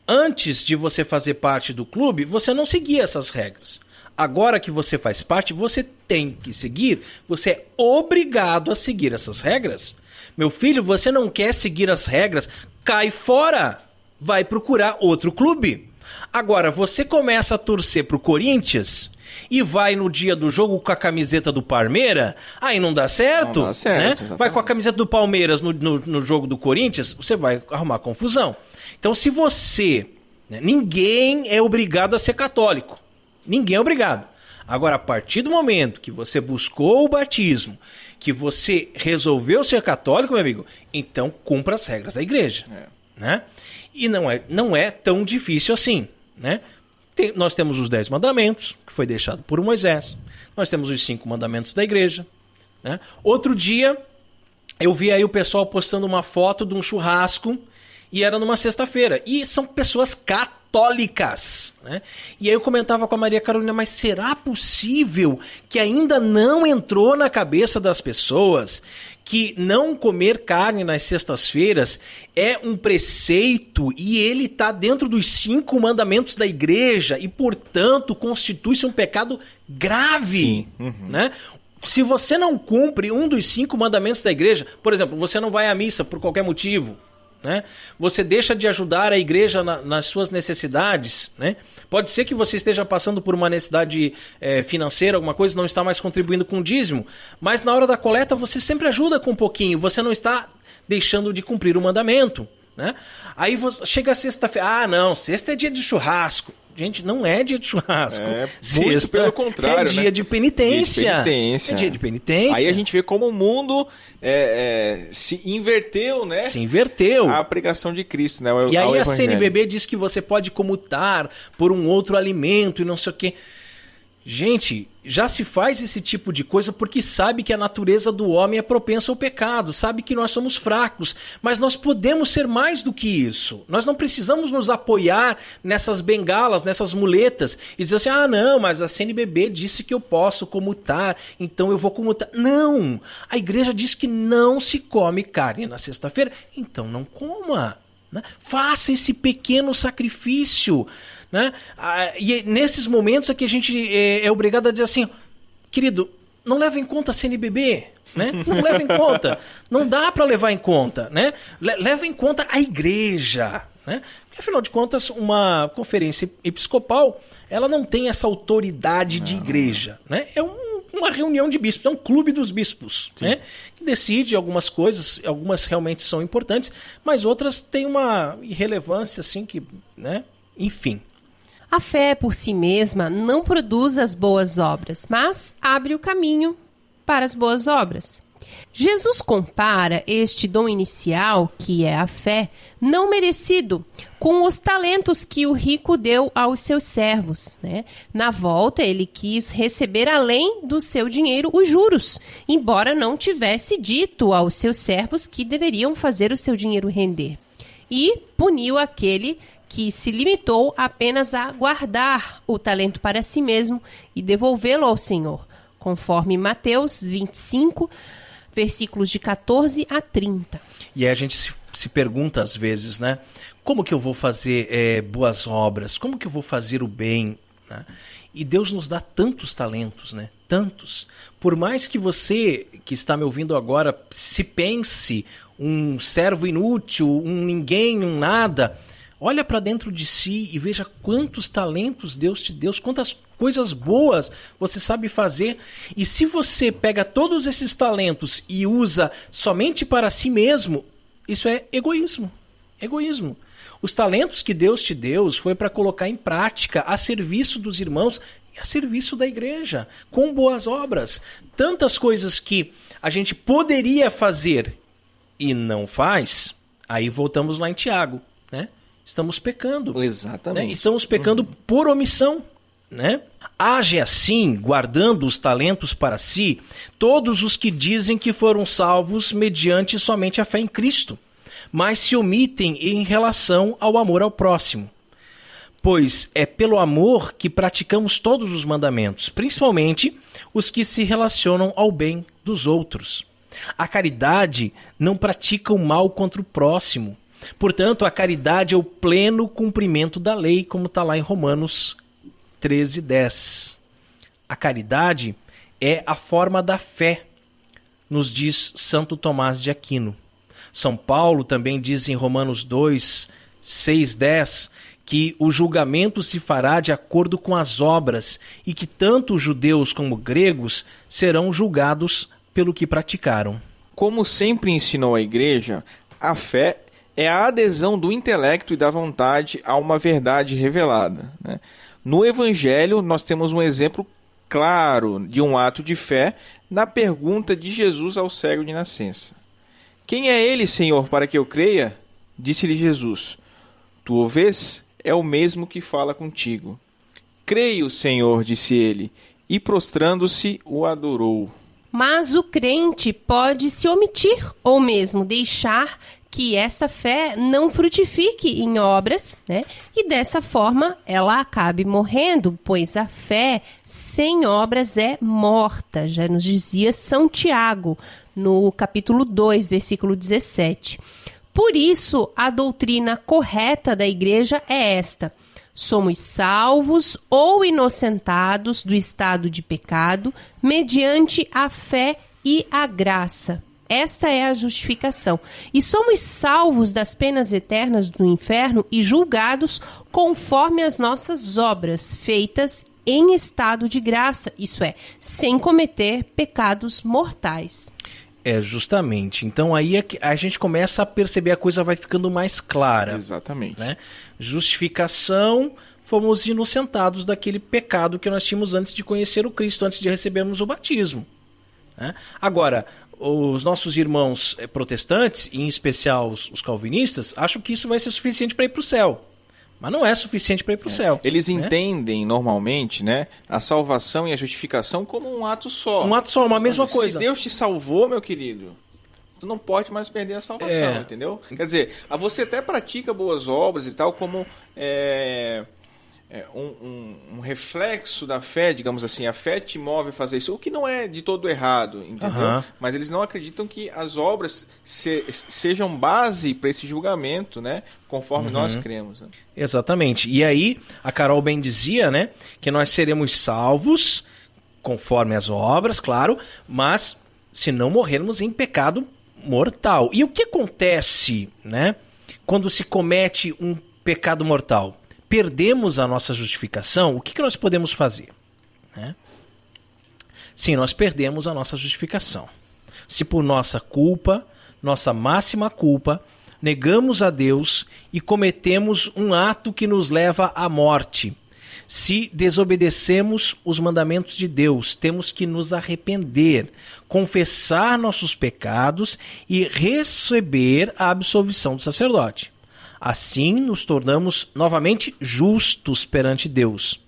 Antes de você fazer parte do clube, você não seguia essas regras. Agora que você faz parte, você tem que seguir. Você é obrigado a seguir essas regras. Meu filho, você não quer seguir as regras? Cai fora! Vai procurar outro clube. Agora, você começa a torcer pro Corinthians e vai no dia do jogo com a camiseta do Palmeiras, aí não dá certo, não dá certo, né? Vai com a camiseta do Palmeiras no jogo do Corinthians, você vai arrumar confusão. Então, se você... Ninguém é obrigado a ser católico. Ninguém é obrigado. Agora, a partir do momento que você buscou o batismo, que você resolveu ser católico, meu amigo, então cumpra as regras da igreja. Né? E não é tão difícil assim, né? Nós temos os 10 mandamentos, que foi deixado por Moisés. Nós temos os 5 mandamentos da igreja, né? Outro dia, eu vi aí o pessoal postando uma foto de um churrasco, e era numa sexta-feira. E são pessoas católicas, né? E aí eu comentava com a Maria Carolina, mas será possível que ainda não entrou na cabeça das pessoas que não comer carne nas sextas-feiras é um preceito e ele está dentro dos 5 mandamentos da igreja e, portanto, constitui-se um pecado grave, né? Se você não cumpre um dos 5 mandamentos da igreja, por exemplo, você não vai à missa por qualquer motivo, né? Você deixa de ajudar a igreja nas suas necessidades, né? Pode ser que você esteja passando por uma necessidade financeira, alguma coisa, não está mais contribuindo com o dízimo, mas na hora da coleta você sempre ajuda com um pouquinho, você não está deixando de cumprir o mandamento, né? Aí chega a sexta-feira, não, sexta é dia de churrasco. Gente, não é dia de churrasco. Muito pelo contrário, é dia de penitência. É dia de penitência. Aí a gente vê como o mundo se inverteu, né? Se inverteu. A pregação de Cristo, né? E aí a CNBB diz que você pode comutar por um outro alimento e não sei o quê. Gente, já se faz esse tipo de coisa porque sabe que a natureza do homem é propensa ao pecado, sabe que nós somos fracos, mas nós podemos ser mais do que isso. Nós não precisamos nos apoiar nessas bengalas, nessas muletas e dizer assim, não, mas a CNBB disse que eu posso comutar, então eu vou comutar. Não! A igreja diz que não se come carne na sexta-feira, então não coma, né? Faça esse pequeno sacrifício, né? E nesses momentos é que a gente é obrigado a dizer assim, querido, não leva em conta a CNBB, né? Não leva em conta, não dá para levar em conta, né? Leva em conta a igreja, né? Porque, afinal de contas, uma conferência episcopal, ela não tem essa autoridade de igreja, né? É uma reunião de bispos, é um clube dos bispos, né? Que decide algumas coisas, algumas realmente são importantes, mas outras têm uma irrelevância assim que, né? Enfim. A fé por si mesma não produz as boas obras, mas abre o caminho para as boas obras. Jesus compara este dom inicial, que é a fé, não merecido, com os talentos que o rico deu aos seus servos, né? Na volta, ele quis receber além do seu dinheiro os juros, embora não tivesse dito aos seus servos que deveriam fazer o seu dinheiro render. E puniu aquele que se limitou apenas a guardar o talento para si mesmo e devolvê-lo ao Senhor, conforme Mateus 25, versículos de 14 a 30. E aí a gente se pergunta às vezes, né? Como que eu vou fazer boas obras? Como que eu vou fazer o bem? Né? E Deus nos dá tantos talentos, né? Tantos. Por mais que você, que está me ouvindo agora, se pense um servo inútil, um ninguém, um nada, olha para dentro de si e veja quantos talentos Deus te deu, quantas coisas boas você sabe fazer. E se você pega todos esses talentos e usa somente para si mesmo, isso é egoísmo. Egoísmo. Os talentos que Deus te deu foi para colocar em prática a serviço dos irmãos e a serviço da igreja, com boas obras. Tantas coisas que a gente poderia fazer e não faz, aí voltamos lá em Tiago, né? Estamos pecando. Exatamente. Né? Estamos pecando por omissão. Né? Age assim, guardando os talentos para si, todos os que dizem que foram salvos mediante somente a fé em Cristo, mas se omitem em relação ao amor ao próximo. Pois é pelo amor que praticamos todos os mandamentos, principalmente os que se relacionam ao bem dos outros. A caridade não pratica o mal contra o próximo. Portanto, a caridade é o pleno cumprimento da lei, como está lá em Romanos 13:10. A caridade é a forma da fé, nos diz Santo Tomás de Aquino. São Paulo também diz em Romanos 2:6-10 que o julgamento se fará de acordo com as obras e que tanto os judeus como gregos serão julgados pelo que praticaram. Como sempre ensinou a igreja, a fé é a adesão do intelecto e da vontade a uma verdade revelada, né? No Evangelho, nós temos um exemplo claro de um ato de fé na pergunta de Jesus ao cego de nascença. Quem é ele, Senhor, para que eu creia? Disse-lhe Jesus, tu o vês? É o mesmo que fala contigo. Creio, Senhor, disse ele, e prostrando-se o adorou. Mas o crente pode se omitir ou mesmo deixar que esta fé não frutifique em obras, né? E dessa forma ela acabe morrendo, pois a fé sem obras é morta, já nos dizia São Tiago, no capítulo 2, versículo 17. Por isso, a doutrina correta da igreja é esta: somos salvos ou inocentados do estado de pecado mediante a fé e a graça. Esta é a justificação. E somos salvos das penas eternas do inferno e julgados conforme as nossas obras, feitas em estado de graça, isso é, sem cometer pecados mortais. Justamente. Então aí a gente começa a perceber, a coisa vai ficando mais clara. Exatamente. Né? Justificação, fomos inocentados daquele pecado que nós tínhamos antes de conhecer o Cristo, antes de recebermos o batismo. Né? Agora, os nossos irmãos protestantes, em especial os calvinistas, acham que isso vai ser suficiente para ir para o céu. Mas não é suficiente para ir para o céu. Eles entendem normalmente, né, a salvação e a justificação como um ato só. Um ato só, uma mesma coisa. Se Deus te salvou, meu querido, tu não pode mais perder a salvação, entendeu? Quer dizer, você até pratica boas obras e tal, como um reflexo da fé, digamos assim. A fé te move a fazer isso, o que não é de todo errado, entendeu? Mas eles não acreditam que as obras sejam base para esse julgamento, né? Conforme nós cremos. Né? Exatamente. E aí, a Carol bem dizia, né, que nós seremos salvos conforme as obras, claro, mas se não morrermos em pecado mortal. E o que acontece, né, quando se comete um pecado mortal? Perdemos a nossa justificação, o que nós podemos fazer? Né? Sim, nós perdemos a nossa justificação. Se por nossa culpa, nossa máxima culpa, negamos a Deus e cometemos um ato que nos leva à morte. Se desobedecemos os mandamentos de Deus, temos que nos arrepender, confessar nossos pecados e receber a absolvição do sacerdote. Assim nos tornamos novamente justos perante Deus,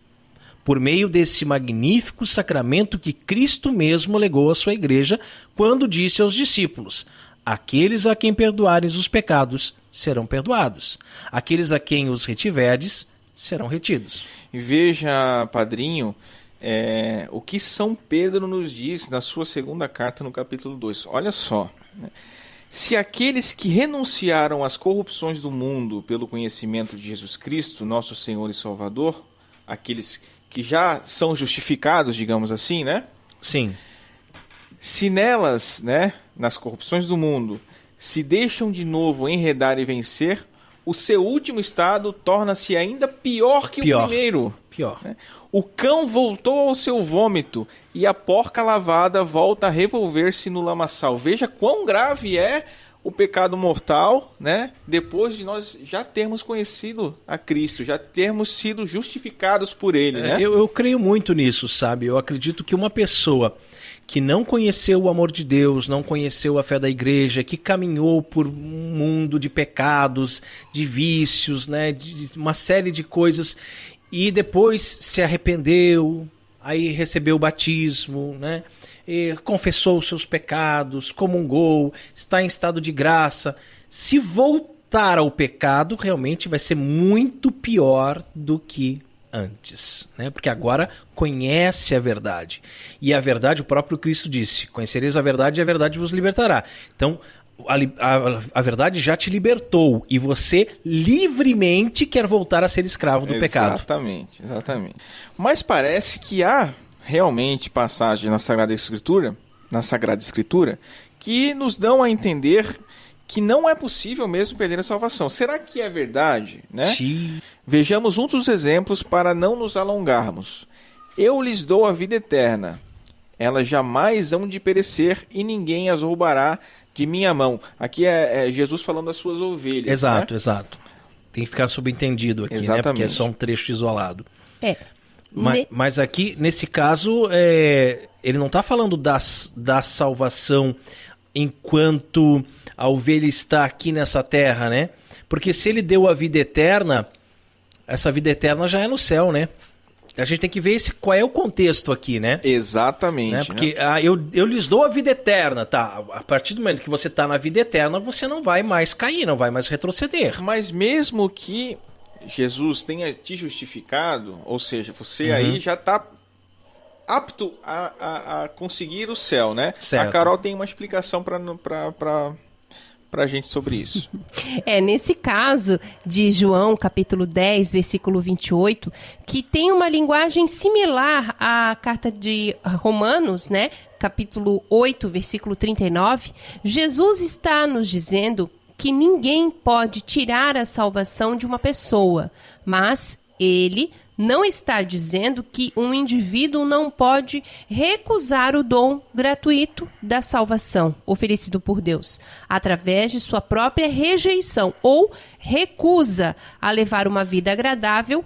por meio desse magnífico sacramento que Cristo mesmo legou à sua igreja quando disse aos discípulos: aqueles a quem perdoares os pecados serão perdoados, aqueles a quem os retiverdes serão retidos. E veja, padrinho, o que São Pedro nos diz na sua segunda carta no capítulo 2. Olha só, né? Se aqueles que renunciaram às corrupções do mundo pelo conhecimento de Jesus Cristo, nosso Senhor e Salvador, aqueles que já são justificados, digamos assim, né? Sim. Se nelas, né, nas corrupções do mundo, se deixam de novo enredar e vencer, o seu último estado torna-se ainda pior que o primeiro. Pior. Né? O cão voltou ao seu vômito e a porca lavada volta a revolver-se no lamaçal. Veja quão grave é o pecado mortal, né? Depois de nós já termos conhecido a Cristo, já termos sido justificados por Ele. Né? Eu creio muito nisso, sabe? Eu acredito que uma pessoa que não conheceu o amor de Deus, não conheceu a fé da igreja, que caminhou por um mundo de pecados, de vícios, né? de uma série de coisas, e depois se arrependeu, aí recebeu o batismo, né? E confessou os seus pecados, comungou, está em estado de graça. Se voltar ao pecado, realmente vai ser muito pior do que antes, né? Porque agora conhece a verdade. E a verdade, o próprio Cristo disse: conhecereis a verdade e a verdade vos libertará. Então, a verdade já te libertou e você livremente quer voltar a ser escravo do pecado. Exatamente. Mas parece que há realmente passagens na Sagrada Escritura, que nos dão a entender que não é possível mesmo perder a salvação. Será que é verdade? Né? Sim. Vejamos um dos exemplos para não nos alongarmos. Eu lhes dou a vida eterna. Elas jamais hão de perecer e ninguém as roubará de minha mão. Aqui é Jesus falando das suas ovelhas. Exato, né? Exato. Tem que ficar subentendido aqui, né? Porque é só um trecho isolado. Mas aqui, nesse caso, ele não está falando da salvação enquanto a ovelha está aqui nessa terra, né? Porque se ele deu a vida eterna, essa vida eterna já é no céu, né? A gente tem que ver qual é o contexto aqui, né? Exatamente. Né? Porque eu lhes dou a vida eterna, tá? A partir do momento que você está na vida eterna, você não vai mais cair, não vai mais retroceder. Mas mesmo que Jesus tenha te justificado, ou seja, você aí já está apto a conseguir o céu, né? Certo. A Carol tem uma explicação para a gente sobre isso. Nesse caso de João, capítulo 10, versículo 28, que tem uma linguagem similar à carta de Romanos, né? capítulo 8, versículo 39, Jesus está nos dizendo que ninguém pode tirar a salvação de uma pessoa, mas ele não está dizendo que um indivíduo não pode recusar o dom gratuito da salvação oferecido por Deus, através de sua própria rejeição ou recusa a levar uma vida agradável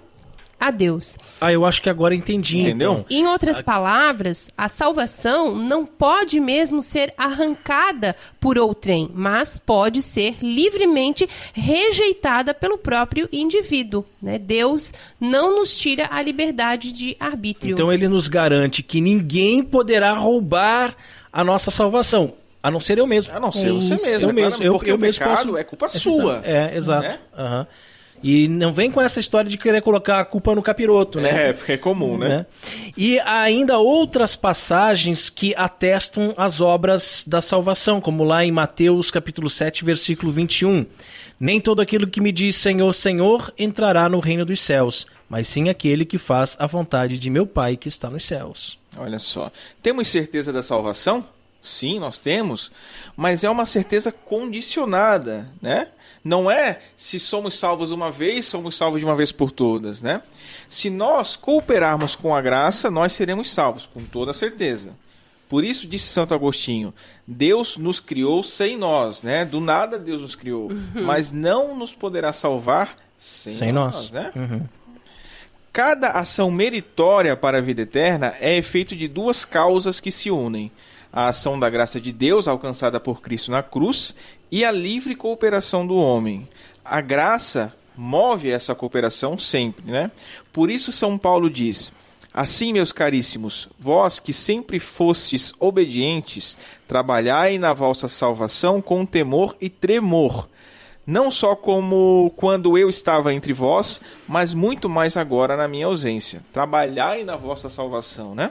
a Deus. Eu acho que agora entendi. Entendeu? Em outras palavras, a salvação não pode mesmo ser arrancada por outrem, mas pode ser livremente rejeitada pelo próprio indivíduo, né? Deus não nos tira a liberdade de arbítrio. Então ele nos garante que ninguém poderá roubar a nossa salvação, a não ser eu mesmo. A não ser você mesmo. Porque o pecado é culpa sua. Exato. Né? Uhum. E não vem com essa história de querer colocar a culpa no capiroto, né? Porque é comum, né? E há ainda outras passagens que atestam as obras da salvação, como lá em Mateus capítulo 7, versículo 21. Nem todo aquele que me diz Senhor, Senhor entrará no reino dos céus, mas sim aquele que faz a vontade de meu Pai que está nos céus. Olha só. Temos certeza da salvação? Sim, nós temos, mas é uma certeza condicionada, né? Não é se somos salvos uma vez, somos salvos de uma vez por todas, né? Se nós cooperarmos com a graça, nós seremos salvos, com toda certeza. Por isso disse Santo Agostinho, Deus nos criou sem nós, né? Do nada Deus nos criou, mas não nos poderá salvar sem nós, né? Cada ação meritória para a vida eterna é efeito de duas causas que se unem. A ação da graça de Deus alcançada por Cristo na cruz e a livre cooperação do homem. A graça move essa cooperação sempre, né? Por isso São Paulo diz, assim, meus caríssimos, vós que sempre fostes obedientes, trabalhai na vossa salvação com temor e tremor, não só como quando eu estava entre vós, mas muito mais agora na minha ausência. Trabalhai na vossa salvação, né?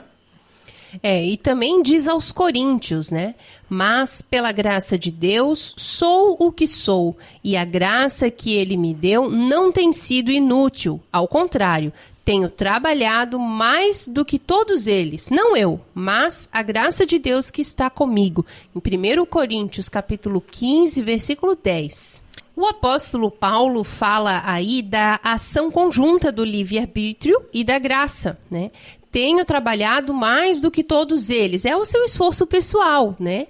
E também diz aos coríntios, né? Mas pela graça de Deus sou o que sou, e a graça que ele me deu não tem sido inútil. Ao contrário, tenho trabalhado mais do que todos eles. Não eu, mas a graça de Deus que está comigo. Em 1 Coríntios, capítulo 15, versículo 10. O apóstolo Paulo fala aí da ação conjunta do livre-arbítrio e da graça, né? Tenho trabalhado mais do que todos eles. É o seu esforço pessoal, né?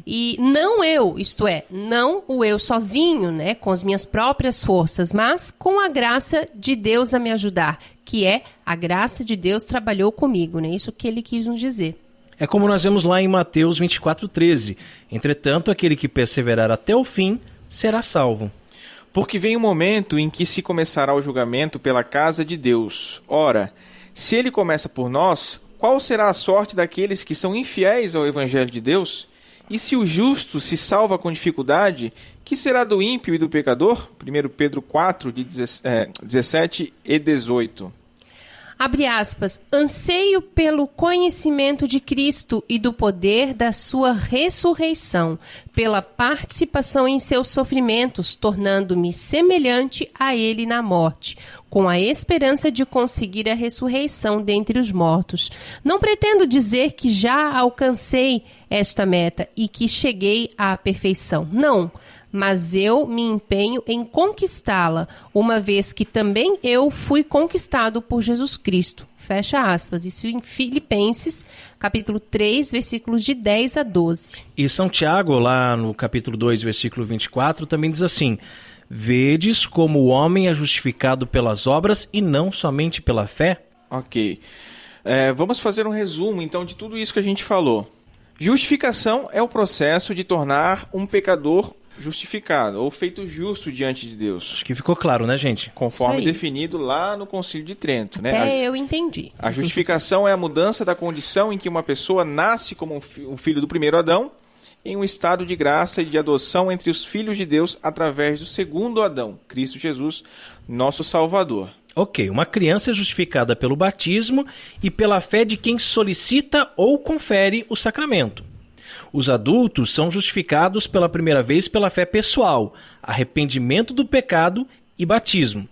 E não eu, isto é, não o eu sozinho, né? Com as minhas próprias forças, mas com a graça de Deus a me ajudar, que é a graça de Deus trabalhou comigo, né? Isso que ele quis nos dizer. É como nós vemos lá em Mateus 24:13. Entretanto, aquele que perseverar até o fim será salvo. Porque vem um momento em que se começará o julgamento pela casa de Deus. Ora, se ele começa por nós, qual será a sorte daqueles que são infiéis ao Evangelho de Deus? E se o justo se salva com dificuldade, que será do ímpio e do pecador? 1 Pedro 4, de 17 e 18. Abre aspas, anseio pelo conhecimento de Cristo e do poder da sua ressurreição, pela participação em seus sofrimentos, tornando-me semelhante a ele na morte, com a esperança de conseguir a ressurreição dentre os mortos. Não pretendo dizer que já alcancei esta meta e que cheguei à perfeição. Não, mas eu me empenho em conquistá-la, uma vez que também eu fui conquistado por Jesus Cristo. Fecha aspas. Isso em Filipenses, capítulo 3, versículos de 10 a 12. E São Tiago, lá no capítulo 2, versículo 24, também diz assim, vedes como o homem é justificado pelas obras e não somente pela fé? Ok. Vamos fazer um resumo, então, de tudo isso que a gente falou. Justificação é o processo de tornar um pecador justificado, ou feito justo diante de Deus. Acho que ficou claro, né, gente? Conforme definido lá no Concílio de Trento, né? Eu entendi. A justificação é a mudança da condição em que uma pessoa nasce como um filho do primeiro Adão, em um estado de graça e de adoção entre os filhos de Deus através do segundo Adão, Cristo Jesus, nosso Salvador. Ok, uma criança é justificada pelo batismo e pela fé de quem solicita ou confere o sacramento. Os adultos são justificados pela primeira vez pela fé pessoal, arrependimento do pecado e batismo.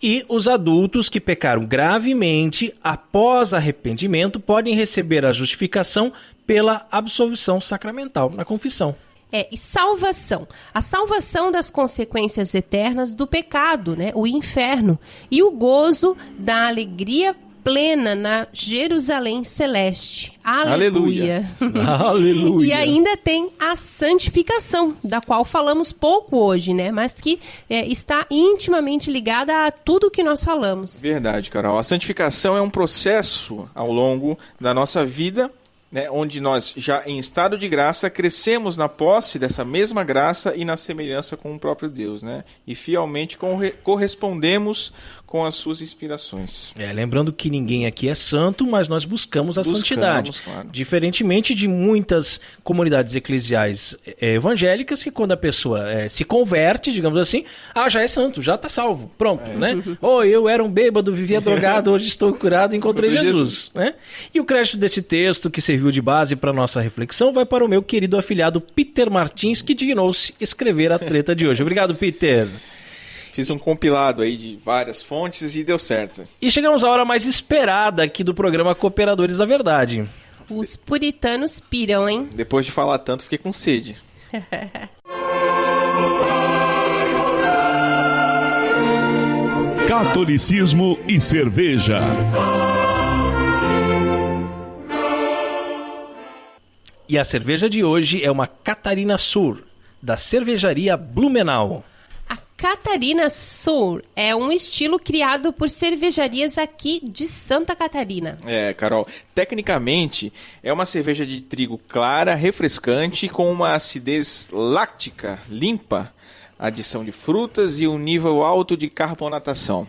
E os adultos que pecaram gravemente, após arrependimento, podem receber a justificação pela absolvição sacramental, na confissão. E salvação. A salvação das consequências eternas do pecado, né? O inferno. E o gozo da alegria plena na Jerusalém celeste. Aleluia. Aleluia. E ainda tem a santificação, da qual falamos pouco hoje, né? Mas que está intimamente ligada a tudo que nós falamos. Verdade, Carol. A santificação é um processo ao longo da nossa vida, né, onde nós, já em estado de graça, crescemos na posse dessa mesma graça e na semelhança com o próprio Deus, né? E fielmente correspondemos com as suas inspirações. Lembrando que ninguém aqui é santo, mas nós buscamos a santidade. Claro. Diferentemente de muitas comunidades eclesiais evangélicas, que quando a pessoa se converte, digamos assim, já é santo, já está salvo, pronto, né? Eu era um bêbado, vivia drogado, hoje estou curado, encontrei Jesus. Né? E o crédito desse texto, que serviu de base para a nossa reflexão, vai para o meu querido afilhado Peter Martins, que dignou-se escrever a treta de hoje. Obrigado, Peter. Fiz um compilado aí de várias fontes e deu certo. E chegamos à hora mais esperada aqui do programa Cooperadores da Verdade. Os puritanos piram, hein? Depois de falar tanto, fiquei com sede. Catolicismo e cerveja. E a cerveja de hoje é uma Catarina Sur, da cervejaria Blumenau. Catarina Sur é um estilo criado por cervejarias aqui de Santa Catarina. Carol, tecnicamente é uma cerveja de trigo clara, refrescante, com uma acidez láctica, limpa, adição de frutas e um nível alto de carbonatação.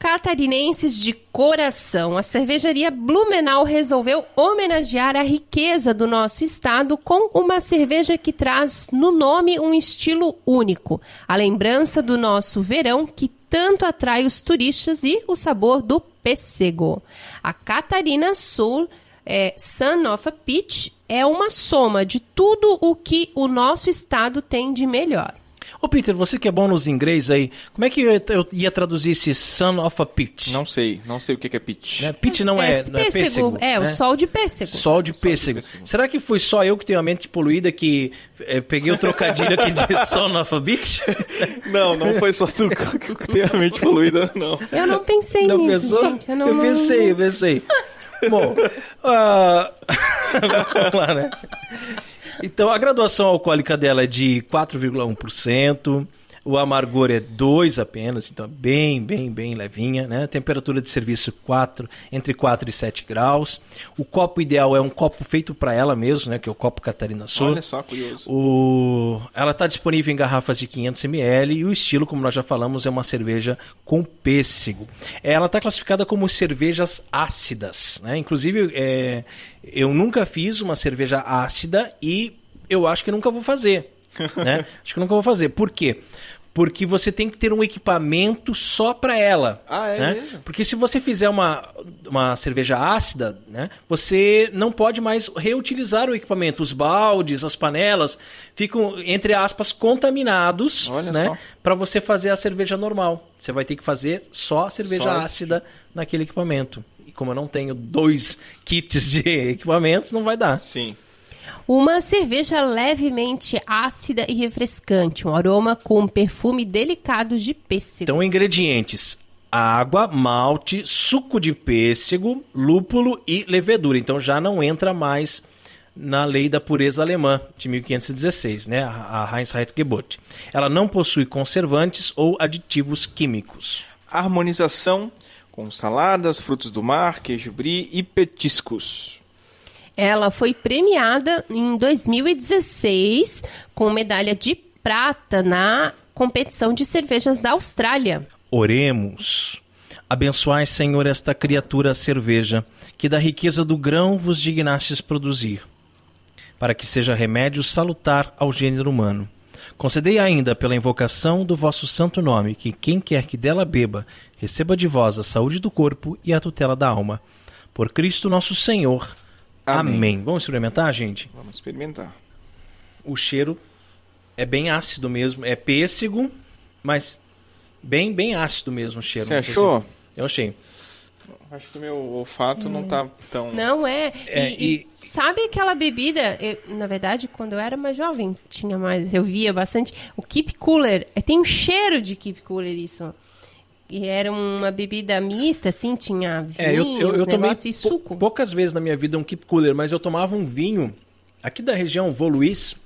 Catarinenses de coração, a cervejaria Blumenau resolveu homenagear a riqueza do nosso estado com uma cerveja que traz no nome um estilo único, a lembrança do nosso verão que tanto atrai os turistas e o sabor do pêssego. A Catarina Sur, Son of a Peach, é uma soma de tudo o que o nosso estado tem de melhor. Ô Peter, você que é bom nos inglês aí, como é que eu ia traduzir esse Son of a Peach? Não sei o que é peach. Peach não é pêssego. O sol de pêssego. Sol de pêssego. Será que foi só eu que tenho a mente poluída que peguei o trocadilho aqui de Son of a Beach? Não foi só tu que tem a mente poluída, não. Eu não pensei nisso, pensou? gente. Eu pensei. Bom, vamos lá, né? Então, a graduação alcoólica dela é de 4,1%, o amargor é 2 apenas, então bem levinha, né? Temperatura de serviço entre 4 e 7 graus. O copo ideal é um copo feito para ela mesmo, né? Que é o copo Catarina Sur. Olha só, curioso. Ela está disponível em garrafas de 500 ml e o estilo, como nós já falamos, é uma cerveja com pêssego. Ela está classificada como cervejas ácidas, né? Inclusive, eu nunca fiz uma cerveja ácida e eu acho que nunca vou fazer. Né? Acho que nunca vou fazer. Por quê? Porque você tem que ter um equipamento só para ela. Né? Mesmo? Porque se você fizer uma cerveja ácida, né, você não pode mais reutilizar o equipamento. Os baldes, as panelas ficam, entre aspas, contaminados, né, para você fazer a cerveja normal. Você vai ter que fazer só a cerveja ácida naquele equipamento. E como eu não tenho 2 kits de equipamentos, não vai dar. Sim. Uma cerveja levemente ácida e refrescante, um aroma com um perfume delicado de pêssego. Então, ingredientes: água, malte, suco de pêssego, lúpulo e levedura. Então, já não entra mais na lei da pureza alemã de 1516, né? A Reinheitsgebot. Ela não possui conservantes ou aditivos químicos. Harmonização com saladas, frutos do mar, queijo brie e petiscos. Ela foi premiada em 2016 com medalha de prata na competição de cervejas da Austrália. Oremos. Abençoai, Senhor, esta criatura cerveja, que da riqueza do grão vos dignastes produzir, para que seja remédio salutar ao gênero humano. Concedei ainda, pela invocação do vosso santo nome, que quem quer que dela beba, receba de vós a saúde do corpo e a tutela da alma. Por Cristo nosso Senhor. Amém. Vamos experimentar, gente? Vamos experimentar. O cheiro é bem ácido mesmo. É pêssego, mas bem ácido mesmo o cheiro. Você achou? Eu achei. Acho que o meu olfato não tá tão... Não é. E sabe aquela bebida? Na verdade, quando eu era mais jovem, eu via bastante. O Keep Cooler. Tem um cheiro de Keep Cooler isso. E era uma bebida mista, assim, tinha vinho, eu tomei e suco. Poucas vezes na minha vida um Keep Cooler, mas eu tomava um vinho aqui da região Voluís,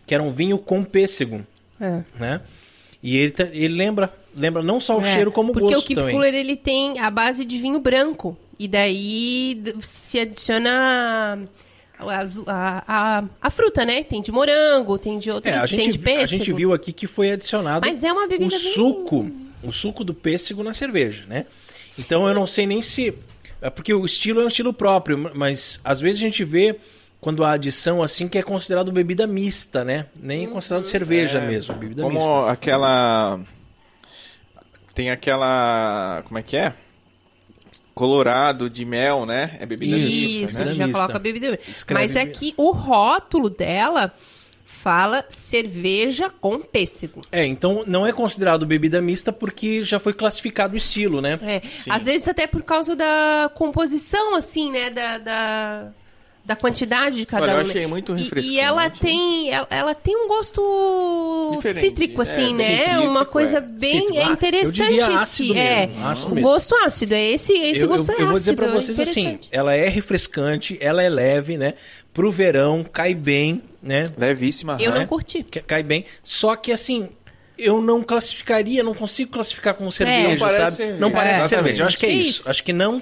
que era um vinho com pêssego, né? E ele lembra não só o cheiro como o gosto também. Porque o Keep Cooler, ele tem a base de vinho branco. E daí se adiciona a fruta, né? Tem de morango, tem de outros, tem de pêssego. A gente viu aqui que foi adicionado Mas é uma bebida o suco do pêssego na cerveja, né? Então eu não sei nem se... Porque o estilo é um estilo próprio, mas às vezes a gente vê... Quando a adição, assim, que é considerado bebida mista, né? Nem é considerado cerveja mesmo, bebida como mista. Como aquela... Tem aquela... Como é que é? Colorado de mel, né? É bebida mista, né? Isso, já coloca bebida mista. Mas aqui o rótulo dela fala cerveja com pêssego. Então não é considerado bebida mista porque já foi classificado o estilo, né? Às vezes até por causa da composição, assim, né? Da quantidade de cada eu achei muito refrescante. E ela tem um gosto diferente, cítrico, assim, né? Cítrico, uma coisa bem interessante. Eu diria ácido mesmo, ácido mesmo. Gosto ácido, é esse gosto ácido. Eu vou dizer pra vocês assim, ela é refrescante, ela é leve, né? Pro verão, cai bem, né? Levíssima. Eu não curti. Cai bem, só que assim... Eu não consigo classificar como cerveja, sabe? Não parece cerveja. Eu acho que é isso. Acho que não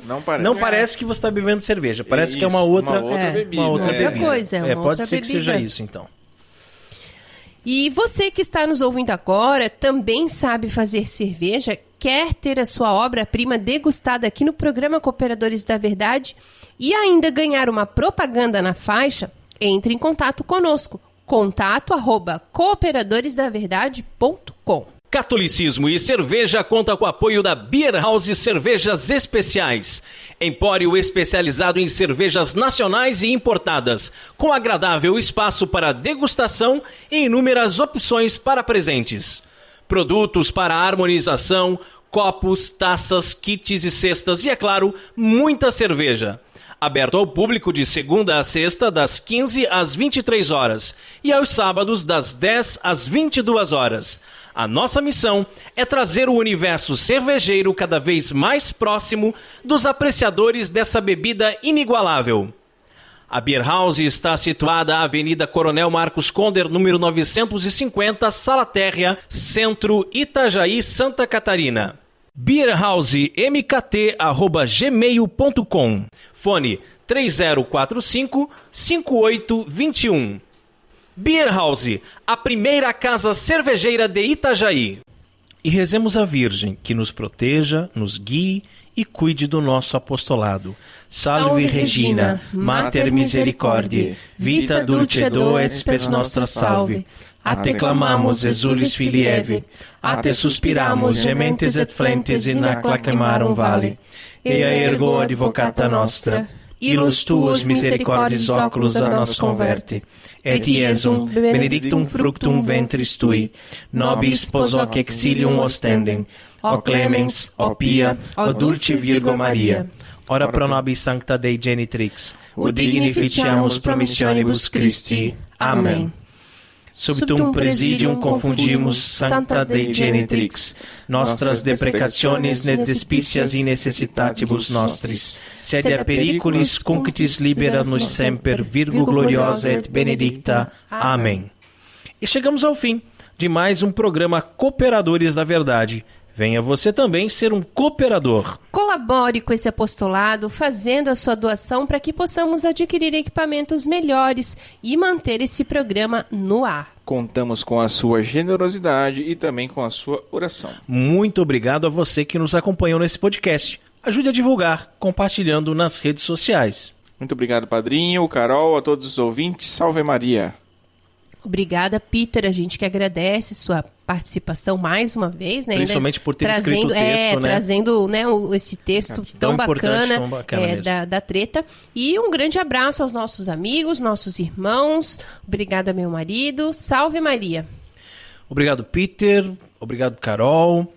parece que você está bebendo cerveja. Parece que é uma outra bebida. Uma outra coisa. Pode ser que seja isso, então. E você que está nos ouvindo agora, também sabe fazer cerveja, quer ter a sua obra-prima degustada aqui no programa Cooperadores da Verdade e ainda ganhar uma propaganda na faixa? Entre em contato conosco. contato@cooperadoresdaverdade.com. Catolicismo e cerveja conta com o apoio da Beer House Cervejas Especiais. Empório especializado em cervejas nacionais e importadas, com agradável espaço para degustação e inúmeras opções para presentes. Produtos para harmonização, copos, taças, kits e cestas e, é claro, muita cerveja. Aberto ao público de segunda a sexta, das 15 às 23 horas e aos sábados, das 10 às 22 horas. A nossa missão é trazer o universo cervejeiro cada vez mais próximo dos apreciadores dessa bebida inigualável. A Beer House está situada à Avenida Coronel Marcos Conder, número 950, Sala Térrea, Centro, Itajaí, Santa Catarina. beerhousemkt@gmail.com. Fone 3045-5821. Beer House, a primeira casa cervejeira de Itajaí. E rezemos a Virgem, que nos proteja, nos guie e cuide do nosso apostolado. Salve Regina, Mater Misericordiae, vita dulcedo et spes nostra salve. A te clamamos, exulis filii Eve, a te suspiramos, gementes et flentes in ac lacrimarum vale. Ea ergo advocata nostra, illos tuos misericordis oculos a nos converte, et Iesum benedictum fructum ventris tui, nobis pos hoc exilium ostendem, o clemens, o pia, o dulce Virgo Maria. Ora pro nobis sancta Dei genitrix, ut dignificiamus promissionibus Christi. Amém. Subtum presidium confundimus sancta Dei genitrix, nostras deprecationes ne despicias in necessitatibus nostris, sed a periculis cunctis libera nos semper, Virgo gloriosa et benedicta. Amém. E chegamos ao fim de mais um programa Cooperadores da Verdade. Venha você também ser um cooperador. Colabore com esse apostolado, fazendo a sua doação para que possamos adquirir equipamentos melhores e manter esse programa no ar. Contamos com a sua generosidade e também com a sua oração. Muito obrigado a você que nos acompanhou nesse podcast. Ajude a divulgar, compartilhando nas redes sociais. Muito obrigado, Padrinho, Carol, a todos os ouvintes. Salve Maria. Obrigada, Peter. A gente que agradece sua participação mais uma vez, né? Principalmente por ter escrito o texto, né? Trazendo, né, esse texto tão bacana, da treta. E um grande abraço aos nossos amigos, nossos irmãos. Obrigada, meu marido. Salve Maria. Obrigado, Peter. Obrigado, Carol.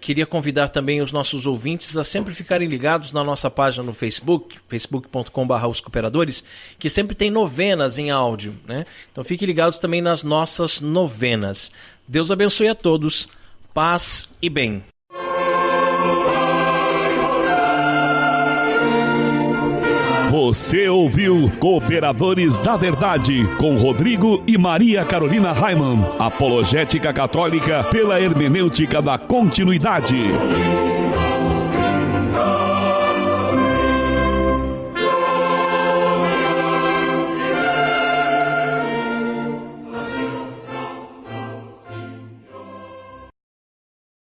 Queria convidar também os nossos ouvintes a sempre ficarem ligados na nossa página no Facebook, facebook.com/Os Cooperadores, que sempre tem novenas em áudio, né? Então fiquem ligados também nas nossas novenas. Deus abençoe a todos, paz e bem. Você ouviu Cooperadores da Verdade, com Rodrigo e Maria Carolina Raimann, apologética católica pela hermenêutica da continuidade.